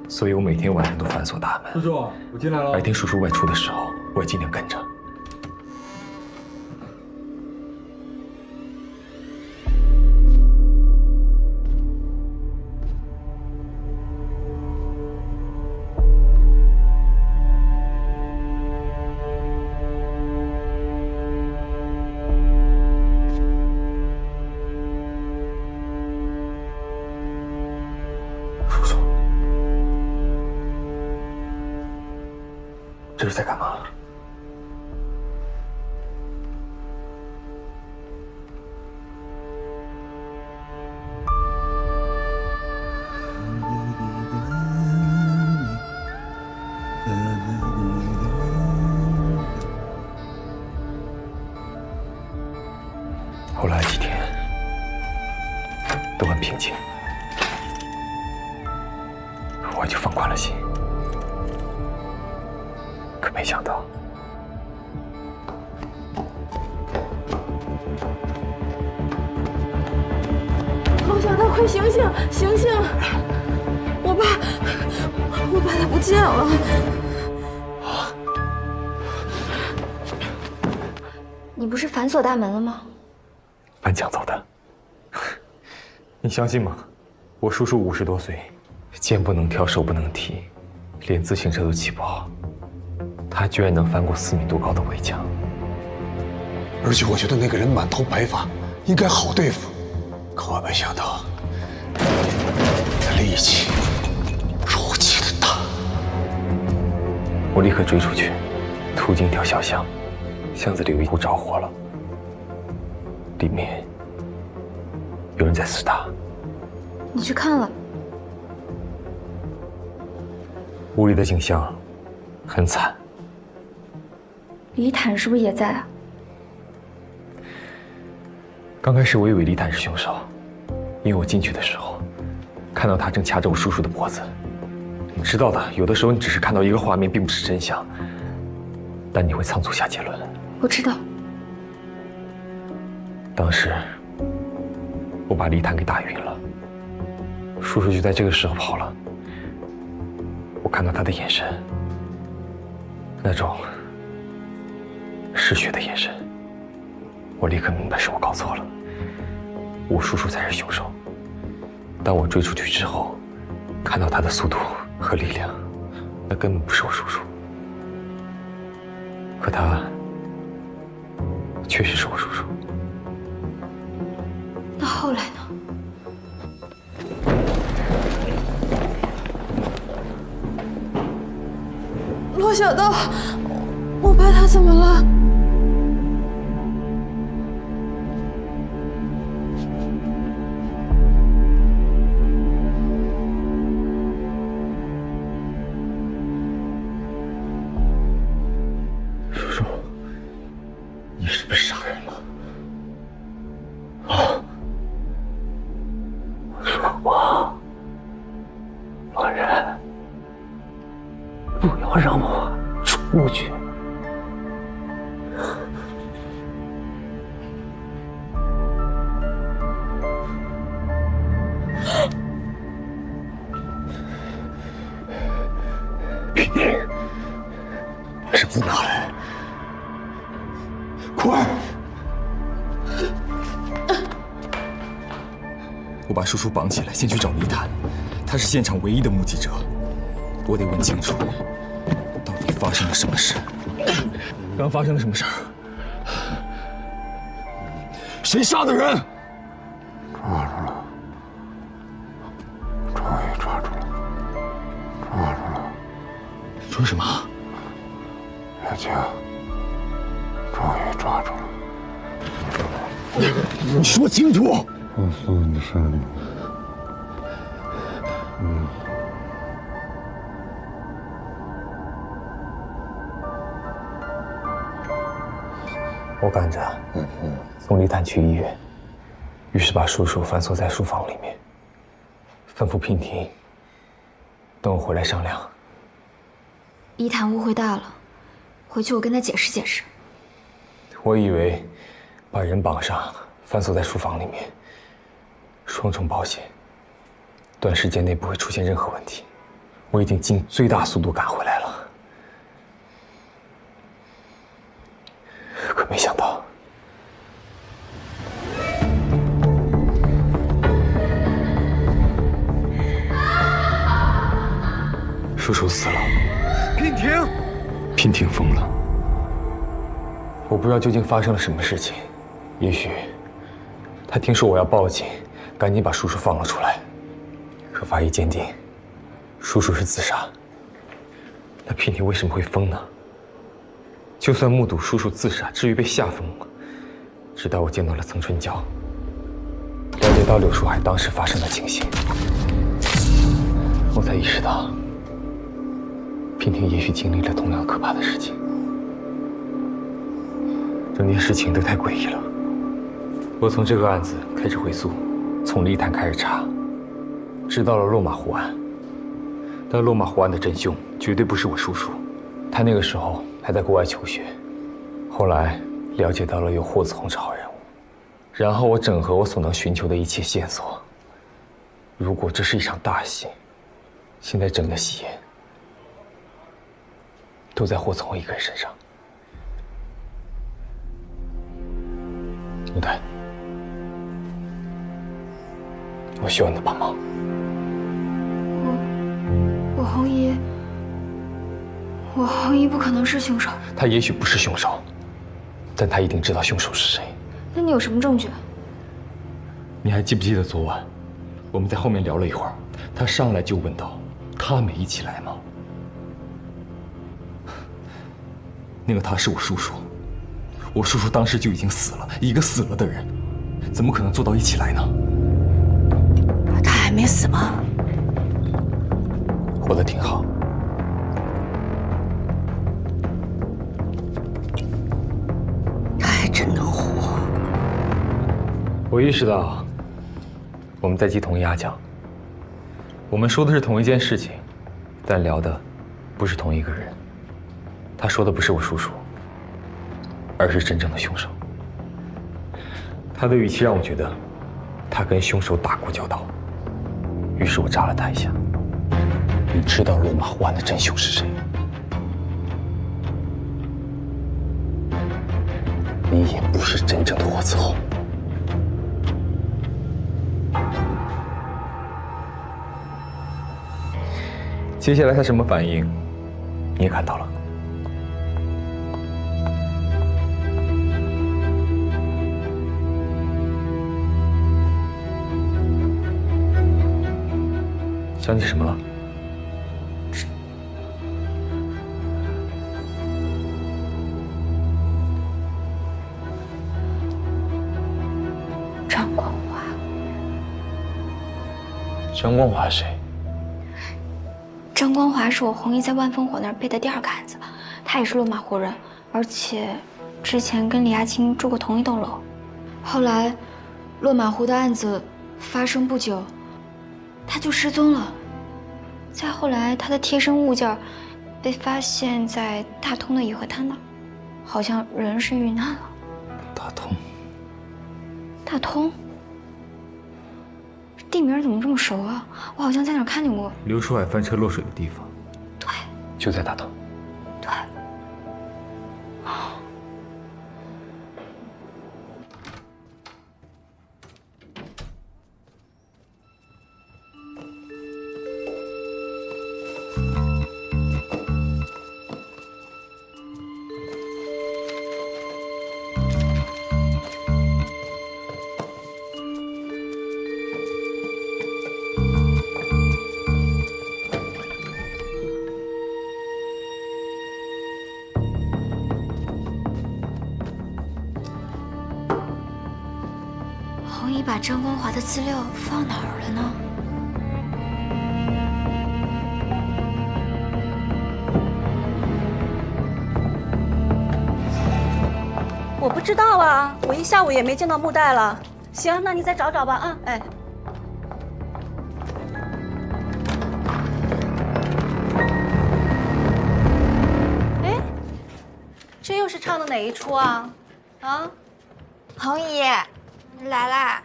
所以我每天晚上都反锁大门。叔叔，我进来了。白天叔叔外出的时候，我也尽量跟着。这是在干嘛？后来几天都很平静，我就放宽了心。可没想到，老小子，快醒醒，醒醒！我爸他不见了。你不是反锁大门了吗？翻墙走的。你相信吗？我叔叔50多岁，肩不能挑，手不能提，连自行车都骑不好。他居然能翻过4米多高的围墙，而且我觉得那个人满头白发，应该好对付，可我没想到他力气如此的大。我立刻追出去，途经一条小巷，巷子里有一户着火了，里面有人在厮打。你去看了？屋里的景象很惨。李坦是不是也在啊？刚开始我以为李坦是凶手，因为我进去的时候看到他正掐着我叔叔的脖子，知道的，有的时候你只是看到一个画面，并不是真相，但你会仓促下结论。我知道。当时我把李坦给打晕了，叔叔就在这个时候跑了。我看到他的眼神，那种嗜血的眼神，我立刻明白是我搞错了，我叔叔才是凶手。当我追出去之后，看到他的速度和力量，那根本不是我叔叔，可他确实是我叔叔。那后来呢？罗小刀，我爸他怎么了？叔叔，你是不是杀人了？啊！我，老人，不要让我出去。平宁，把绳子拿来，快！我把叔叔绑起来，先去找李坦，他是现场唯一的目击者。我得问清楚，到底发生了什么事？刚发生了什么事儿？谁杀的人？抓住了，终于抓住了，抓住了。说什么？月清，终于抓住了。你说清楚！告诉你的山里，我赶着送李坦去医院，于是把叔叔反锁在书房里面，吩咐娉婷等我回来商量。伊坦误会大了，回去我跟他解释解释。我以为把人绑上，反锁在书房里面，双重保险，短时间内不会出现任何问题。我已经尽最大速度赶回来了，可没想到，叔叔死了。娉婷，娉婷疯了。我不知道究竟发生了什么事情，也许他听说我要报警，赶紧把叔叔放了出来。可法医鉴定，叔叔是自杀。那娉婷为什么会疯呢？就算目睹叔叔自杀，至于被吓疯吗？直到我见到了曾春娇，了解到柳树海当时发生的情形，我才意识到，娉婷也许经历了同样可怕的事情。整件事情都太诡异了。我从这个案子开始回溯，从李坦开始查，知道了落马湖案。但落马湖案的真凶绝对不是我叔叔，他那个时候还在国外求学。后来了解到了有霍子红是好人物，然后我整合我所能寻求的一切线索。如果这是一场大戏，现在整个戏言都在霍子红一个人身上。陆丹，我需要你的帮忙。我红姨不可能是凶手。他也许不是凶手，但他一定知道凶手是谁。那你有什么证据？你还记不记得昨晚我们在后面聊了一会儿，他上来就问道：“他没一起来吗？”那个他是我叔叔，我叔叔当时就已经死了，一个死了的人，怎么可能做到一起来呢？他还没死吗？活得挺好。他还真能活。我意识到，我们在鸡同鸭讲。我们说的是同一件事情，但聊的不是同一个人。他说的不是我叔叔，而是真正的凶手。他的语气让我觉得他跟凶手打过交道，于是我扎了他一下。你知道落马湖案的真凶是谁？你也不是真正的火子后。接下来他什么反应，你也看到了。想起什么了？张光华。张光华是谁？张光华是我红衣在万烽火那儿背的第二个案子，他也是落马湖人，而且之前跟李亚青住过同一栋楼。后来，落马湖的案子发生不久，他就失踪了。再后来，他的贴身物件被发现在大通的颐和滩那儿，好像人是遇难了。大通。大通。地名怎么这么熟啊？我好像在哪儿看见过。刘书海翻车落水的地方，对，就在大通。对。红衣把张光华的资料放哪儿了呢？我不知道啊，我一下午也没见到木袋了。行，那你再找找吧啊，哎。哎，这又是唱的哪一出啊？啊？红衣。来啦！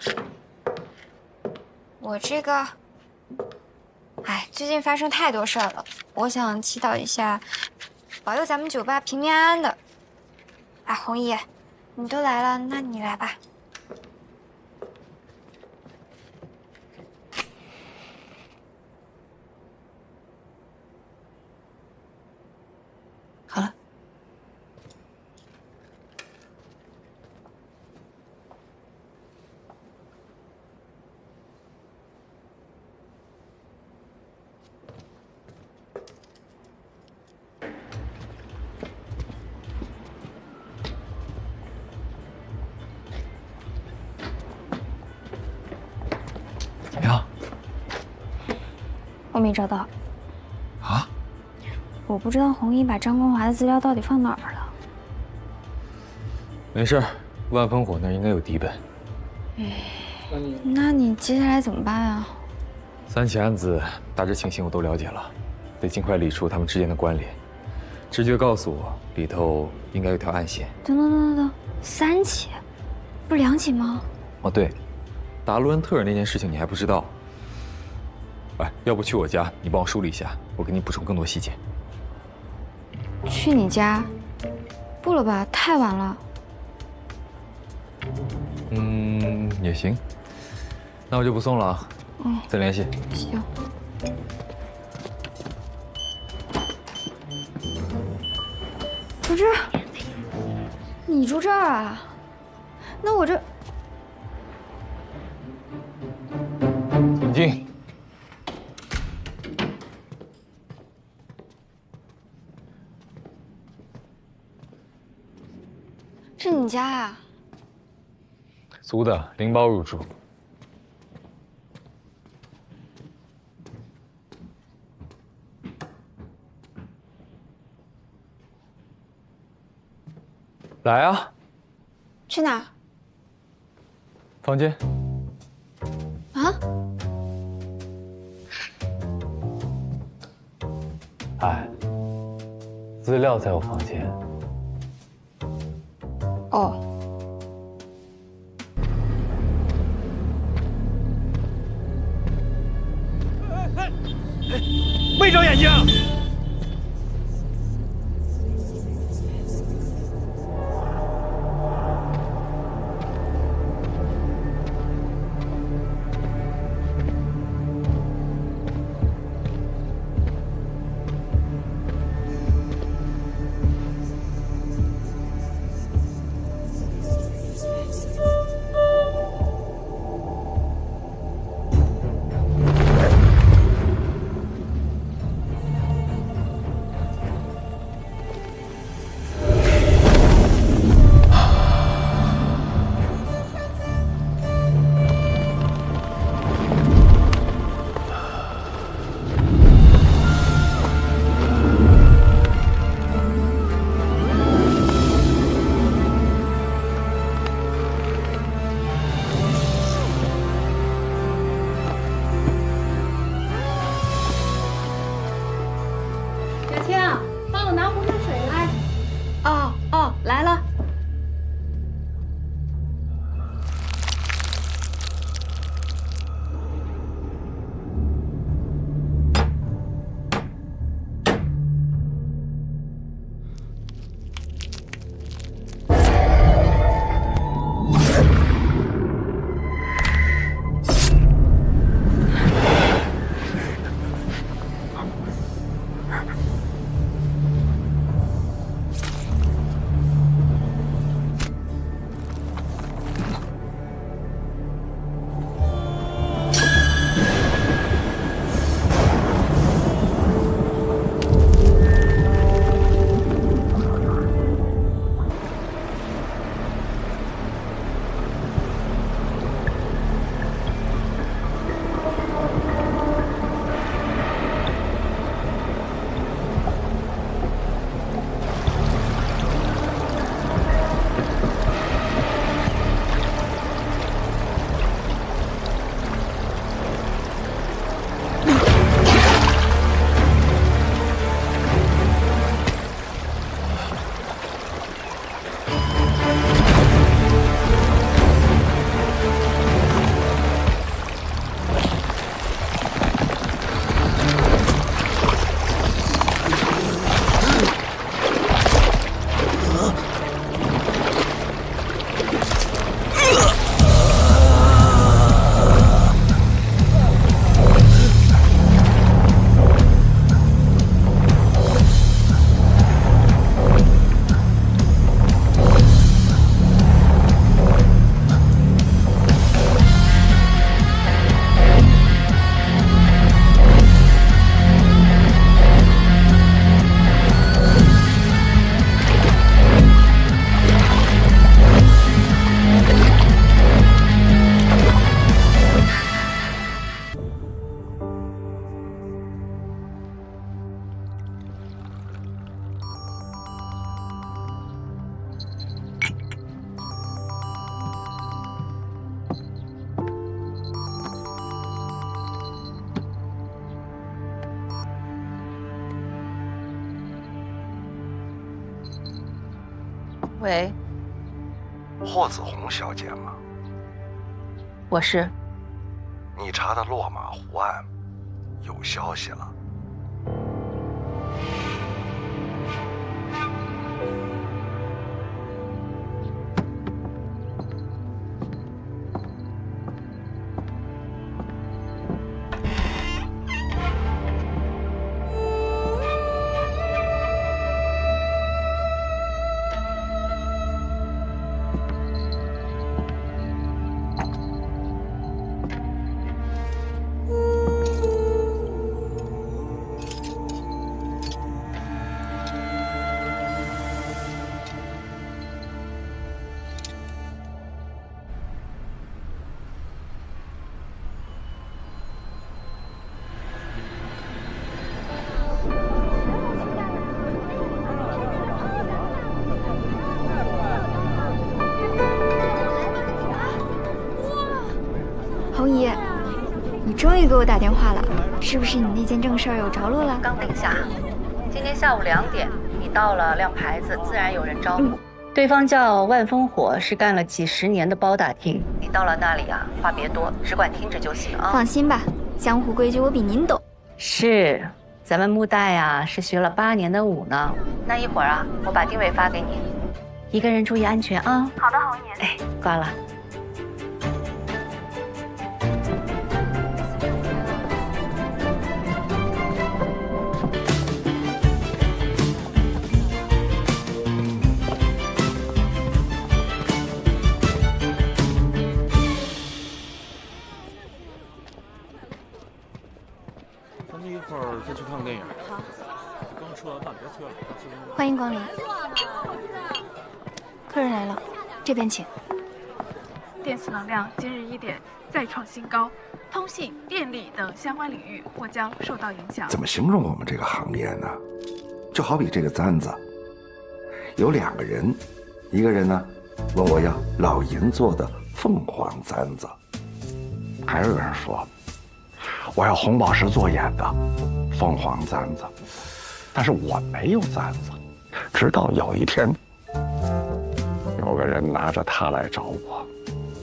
我这个，哎，最近发生太多事儿了，我想祈祷一下，保佑咱们酒吧平平安安的。哎，红衣，你都来了，那你来吧。好了。怎么样？我没找到。啊？我不知道红衣把张光华的资料到底放哪儿了。没事，万烽火那儿应该有底本。那你接下来怎么办啊3起案子大致情形我都了解了，得尽快理出他们之间的关联。直觉告诉我，里头应该有条暗线。等，3起，不是2起吗？哦对，达罗恩特尔那件事情你还不知道。哎，要不去我家，你帮我梳理一下，我给你补充更多细节。去你家？不了吧，太晚了。也行。那我就不送了啊。再联系。行。不是，你住这儿啊？那我这……请进。这你家呀？租的，拎包入住。来啊！去哪儿？房间。啊？哎，资料在我房间。哦。没长眼睛。喂，霍子红小姐吗？我是。你查的落马湖案有消息了？红姨，你终于给我打电话了，是不是你那件正事儿有着落了？刚定下，今天下午2点，你到了亮牌子，自然有人招呼。对方叫万烽火，是干了几10年的包打听。你到了那里啊，话别多，只管听着就行啊。放心吧，江湖规矩我比您懂。是，咱们木代啊是学了8年的武呢。那一会儿啊，我把定位发给你，一个人注意安全啊。好的，红爷。哎，挂了。咱们一会儿再去看个电影。好。刚吃完饭，别催了。欢迎光临。客人来了，这边请。电磁能量今日1点再创新高，通信、电力等相关领域或将受到影响。怎么形容我们这个行业呢？就好比这个簪子，有2个人，一个人呢问我要老银做的凤凰簪子，还有个人说我要红宝石做眼的凤凰簪子，但是我没有簪子。直到有一天，有个人拿着它来找我，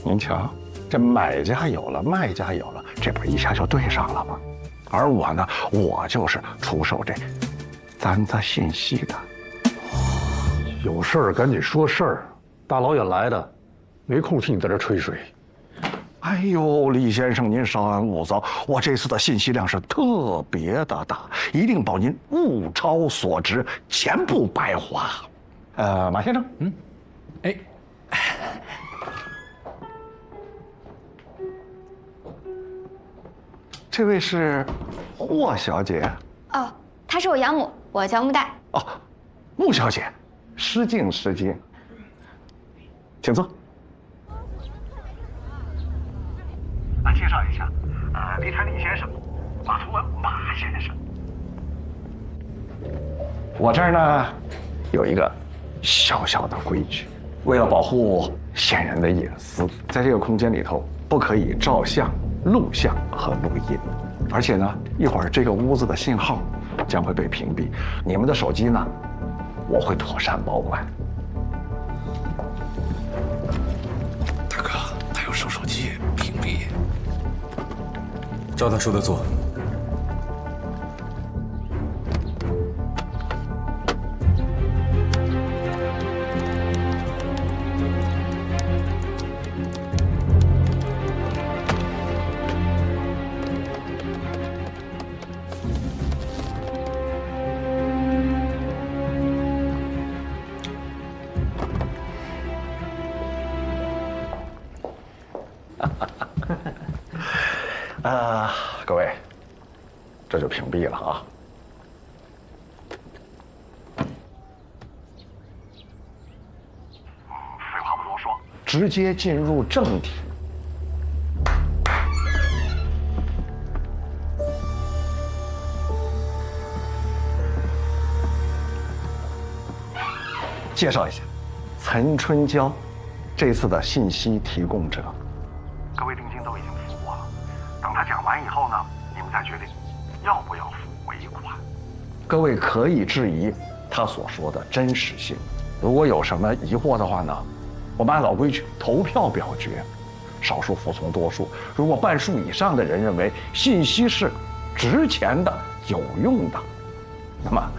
您瞧，这买家有了，卖家有了，这不一下就对上了吗？而我呢，我就是出售这簪子信息的。有事儿赶紧说事儿，大老远来的，没空听你在这吹水。哎呦，李先生，您稍安勿躁，我这次的信息量是特别的大，一定保您物超所值，钱不白花。马先生，哎，这位是霍小姐。哦，她是我养母，我叫木代。哦，穆小姐，失敬失敬，请坐。来介绍一下，李产李先生，马图文马先生。我这儿呢有一个小小的规矩，为了保护先人的隐私，在这个空间里头不可以照相、录像和录音，而且呢，一会儿这个屋子的信号将会被屏蔽，你们的手机呢，我会妥善保管。大哥，他有收手机屏蔽。照他说的做。各位，这就屏蔽了啊。废话不多说，直接进入正题。介绍一下，岑春娇，这次的信息提供者。各位定金都已经付过了，等他讲完以后呢，你们再决定要不要付尾款。各位可以质疑他所说的真实性，如果有什么疑惑的话呢，我们按老规矩投票表决，少数服从多数。如果半数以上的人认为信息是值钱的、有用的，那么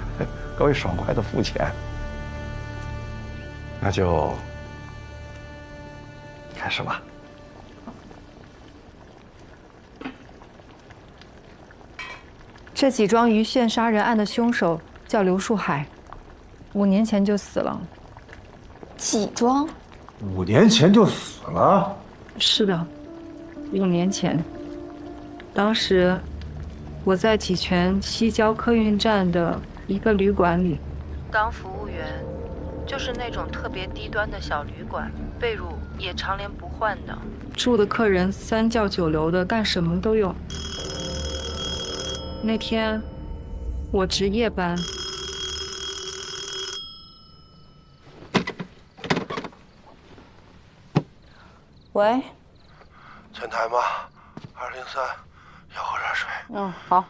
各位爽快的付钱。那就开始吧。这几桩余县杀人案的凶手叫刘树海，5年前就死了。几桩？5年前就死了？是的，5年前。当时我在济泉西郊客运站的一个旅馆里当服务员，就是那种特别低端的小旅馆，被褥也常年不换的。住的客人3教9流的，干什么都有。那天我值夜班，喂，前台吗？203，要喝点水。嗯，好。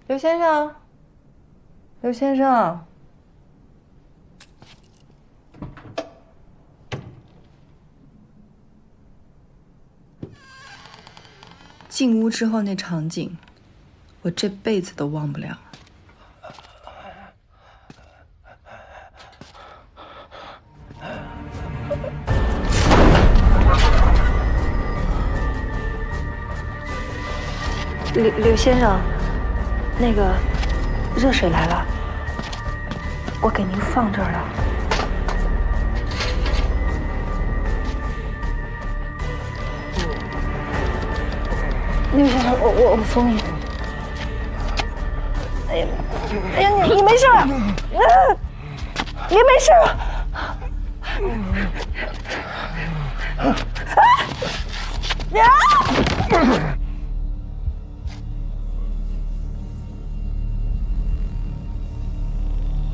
刘先生，刘先生，进屋之后那场景，我这辈子都忘不了。刘先生，那个热水来了，我给您放这儿了。刘先生，我扶你。哎呀，你没事吧？你没事吧？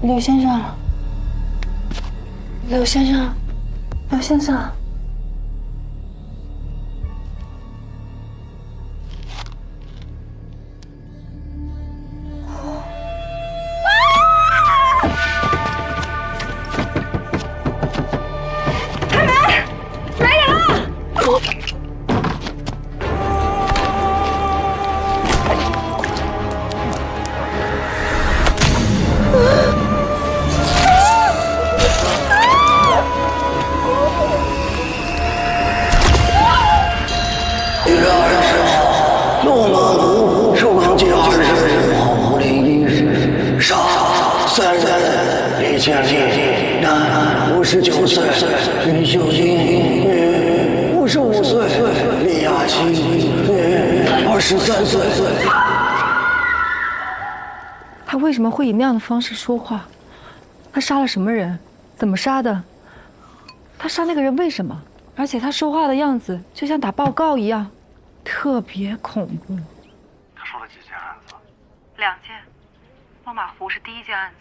刘先生，刘先生，刘先生。59岁，吕秀英，女，55岁，李亚琪，女，23岁。他为什么会以那样的方式说话？他杀了什么人？怎么杀的？他杀那个人为什么？而且他说话的样子就像打报告一样，特别恐怖。他说了几件案子？2件，落马湖是第1件案子。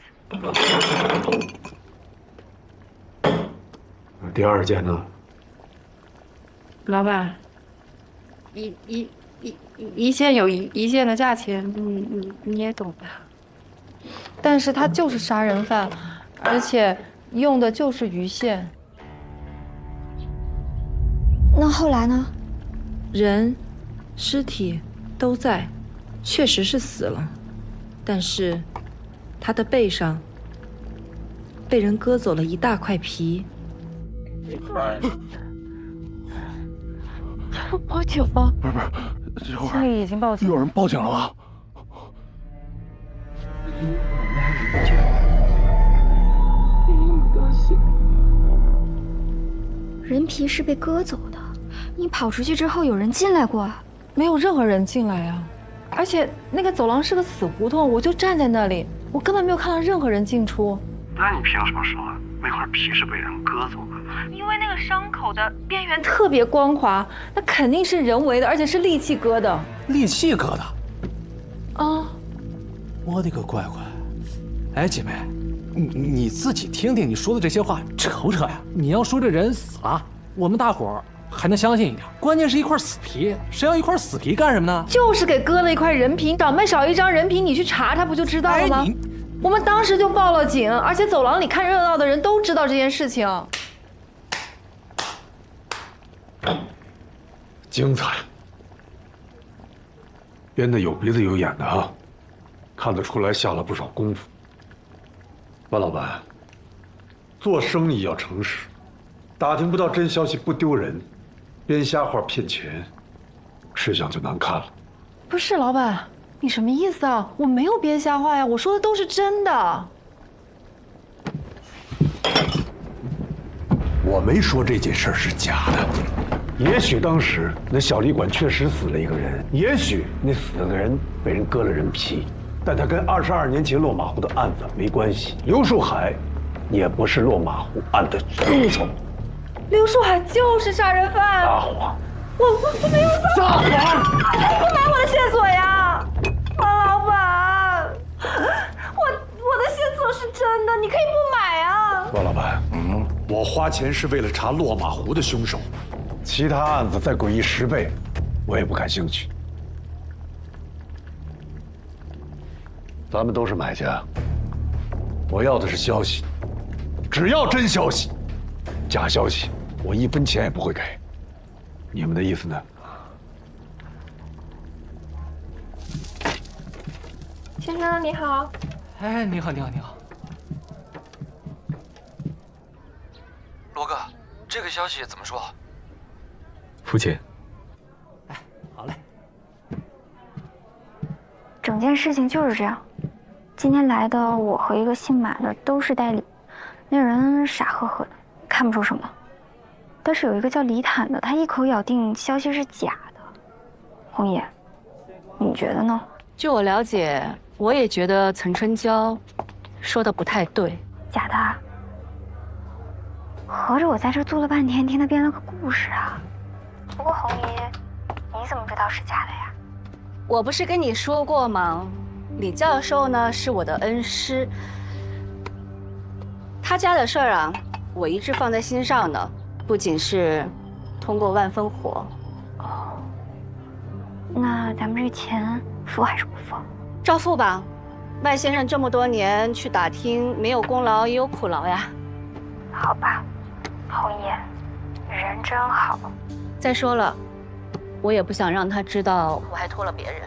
第2件呢？老板，一件有一件的价钱，你也懂的。但是他就是杀人犯，而且用的就是鱼线。那后来呢？人、尸体都在，确实是死了，但是他的背上被人割走了一大块皮。报警吧！不是，经理已经报警。有人报警了吗？人皮是被割走的，你跑出去之后有人进来过啊？没有任何人进来啊！而且那个走廊是个死胡同，我就站在那里，我根本没有看到任何人进出。那你凭什么说那块皮是被人割走的？因为那个伤口的边缘特别光滑，那肯定是人为的，而且是利器割的。利器割的？啊！我的个乖乖！哎，姐妹，你自己听听你说的这些话，扯不扯呀？你要说这人死了，我们大伙儿还能相信一点。关键是一块死皮，谁要一块死皮干什么呢？就是给割了一块人皮，长辈少一张人皮，你去查查不就知道了吗？我们当时就报了警，而且走廊里看热闹的人都知道这件事情。精彩，编的有鼻子有眼的啊，看得出来下了不少功夫。万老板，做生意要诚实，打听不到真消息不丢人，编瞎话骗钱，吃相就难看了。不是老板，你什么意思啊？我没有编瞎话呀，我说的都是真的。我没说这件事是假的，也许当时那小旅馆确实死了一个人，也许那死了的人被人割了人皮，但他跟22年前落马湖的案子没关系。刘树海也不是落马湖案的凶手。刘树海就是杀人犯。撒谎！我没有撒谎！不拿我的线索呀，王老板！我的线索是真的，你可以不买啊。万老板，我花钱是为了查落马湖的凶手，其他案子再诡异10倍，我也不感兴趣。咱们都是买家，我要的是消息，只要真消息，假消息我1分钱也不会给。你们的意思呢？先生你好。哎，你好，你好，你好。罗哥，这个消息怎么说？付钱。好嘞。整件事情就是这样。今天来的我和一个姓马的都是代理，那人傻呵呵的，看不出什么。但是有一个叫李坦的，他一口咬定消息是假的。红叶，你觉得呢？据我了解，我也觉得岑春娇说的不太对。假的？合着我在这坐了半天，听他编了个故事啊！不过红叶，你怎么知道是假的呀？我不是跟你说过吗？李教授呢是我的恩师，他家的事儿啊，我一直放在心上的。不仅是通过万分火。哦，那咱们这钱付还是不付？照付吧。万先生这么多年去打听，没有功劳也有苦劳呀。好吧，红叶，人真好。再说了，我也不想让他知道我还托了别人。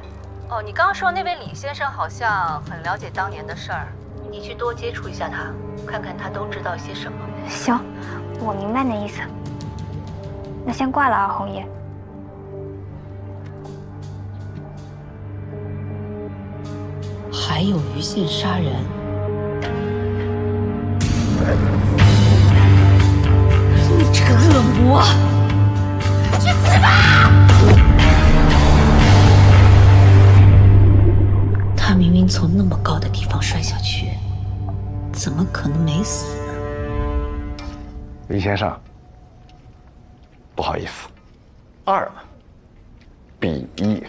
哦，你刚刚说那位李先生好像很了解当年的事儿，你去多接触一下他，看看他都知道些什么。行，我明白你的意思。那先挂了啊，红叶。还有余县杀人，你这个恶魔，去死吧！他明明从那么高的地方摔下去，怎么可能没死？李先生，不好意思，2比1。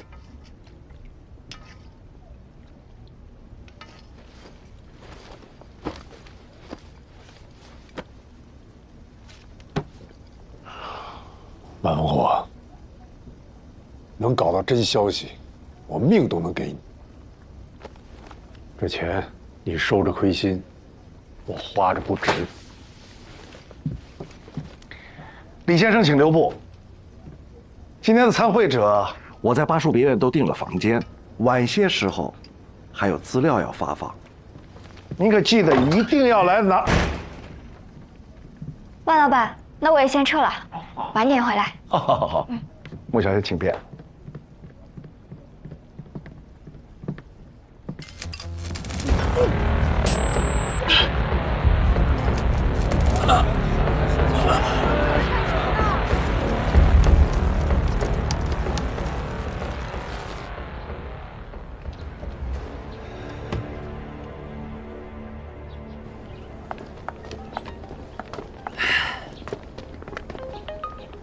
万烽火，能搞到真消息，我命都能给你。这钱你收着亏心，我花着不值。李先生，请留步。今天的参会者，我在巴蜀别院都订了房间，晚些时候还有资料要发放，您可记得一定要来拿。万老板，那我也先撤了，晚点回来。好，穆小姐请便。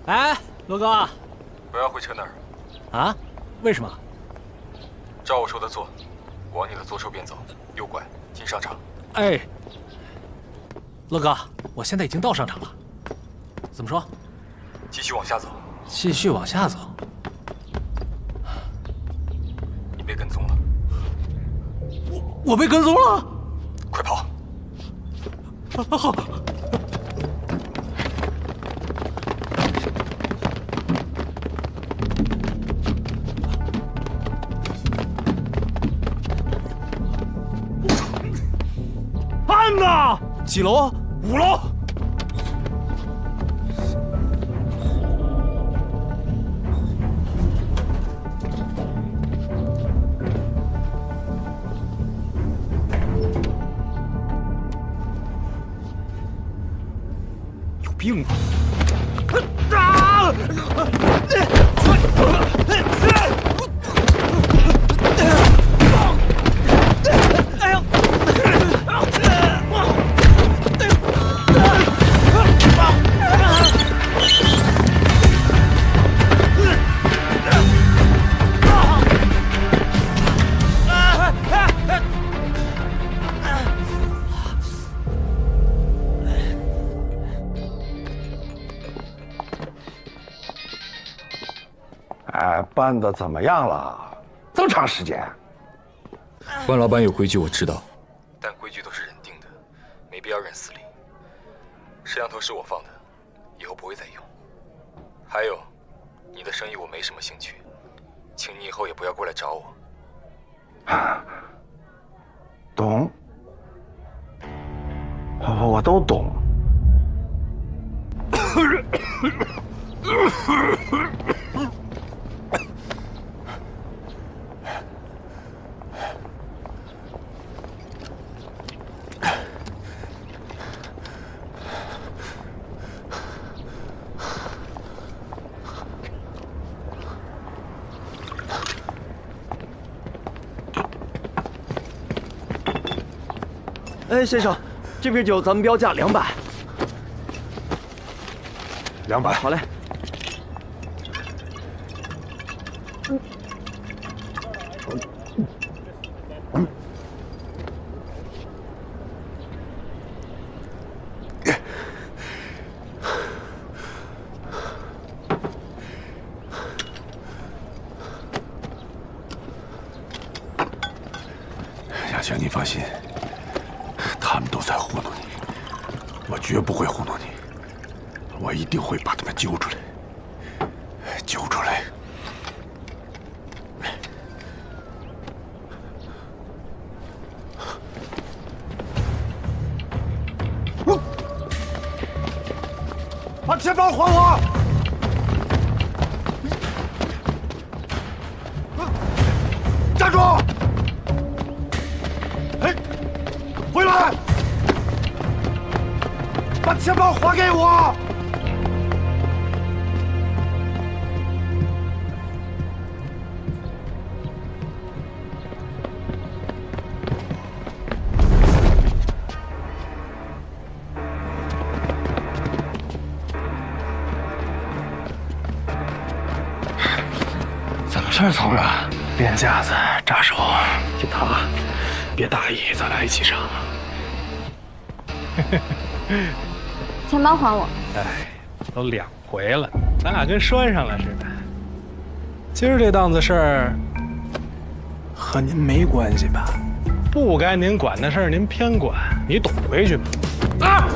哎，罗哥，不要回车那儿。啊？为什么？照我说的做，往你的左手边走，右拐进商场。哎，罗哥，我现在已经到商场了。怎么说？继续往下走。继续往下走。你被跟踪了。我被跟踪了？快跑！好。安呐！几楼？5楼。有病吧？办的怎么样了？这么长时间？万老板有规矩我知道，但规矩都是人定的，没必要认死理。摄像头是我放的，以后不会再用。还有，你的生意我没什么兴趣，请你以后也不要过来找我。懂，我都懂。哎，先生，这瓶酒咱们标价200。200，好嘞。亚轩，你放心，他们都在糊弄你，我绝不会糊弄你，我一定会把他们揪出来，揪出来。把钱包还我！站住！哎，回来！把钱包还给我！怎么事儿，曹哥？练架子、扎手，就他，别大意，咱俩一起上。钱包还我！哎，都2回了，咱俩跟拴上了似的。今儿这档子事儿和您没关系吧？不该您管的事儿您偏管，你懂规矩吗？啊！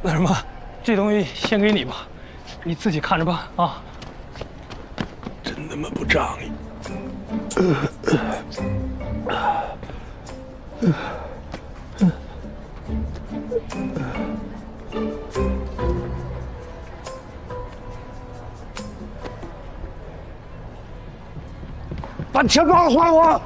那什么，这东西先给你吧，你自己看着吧啊！真他妈不仗义！把钱包还我！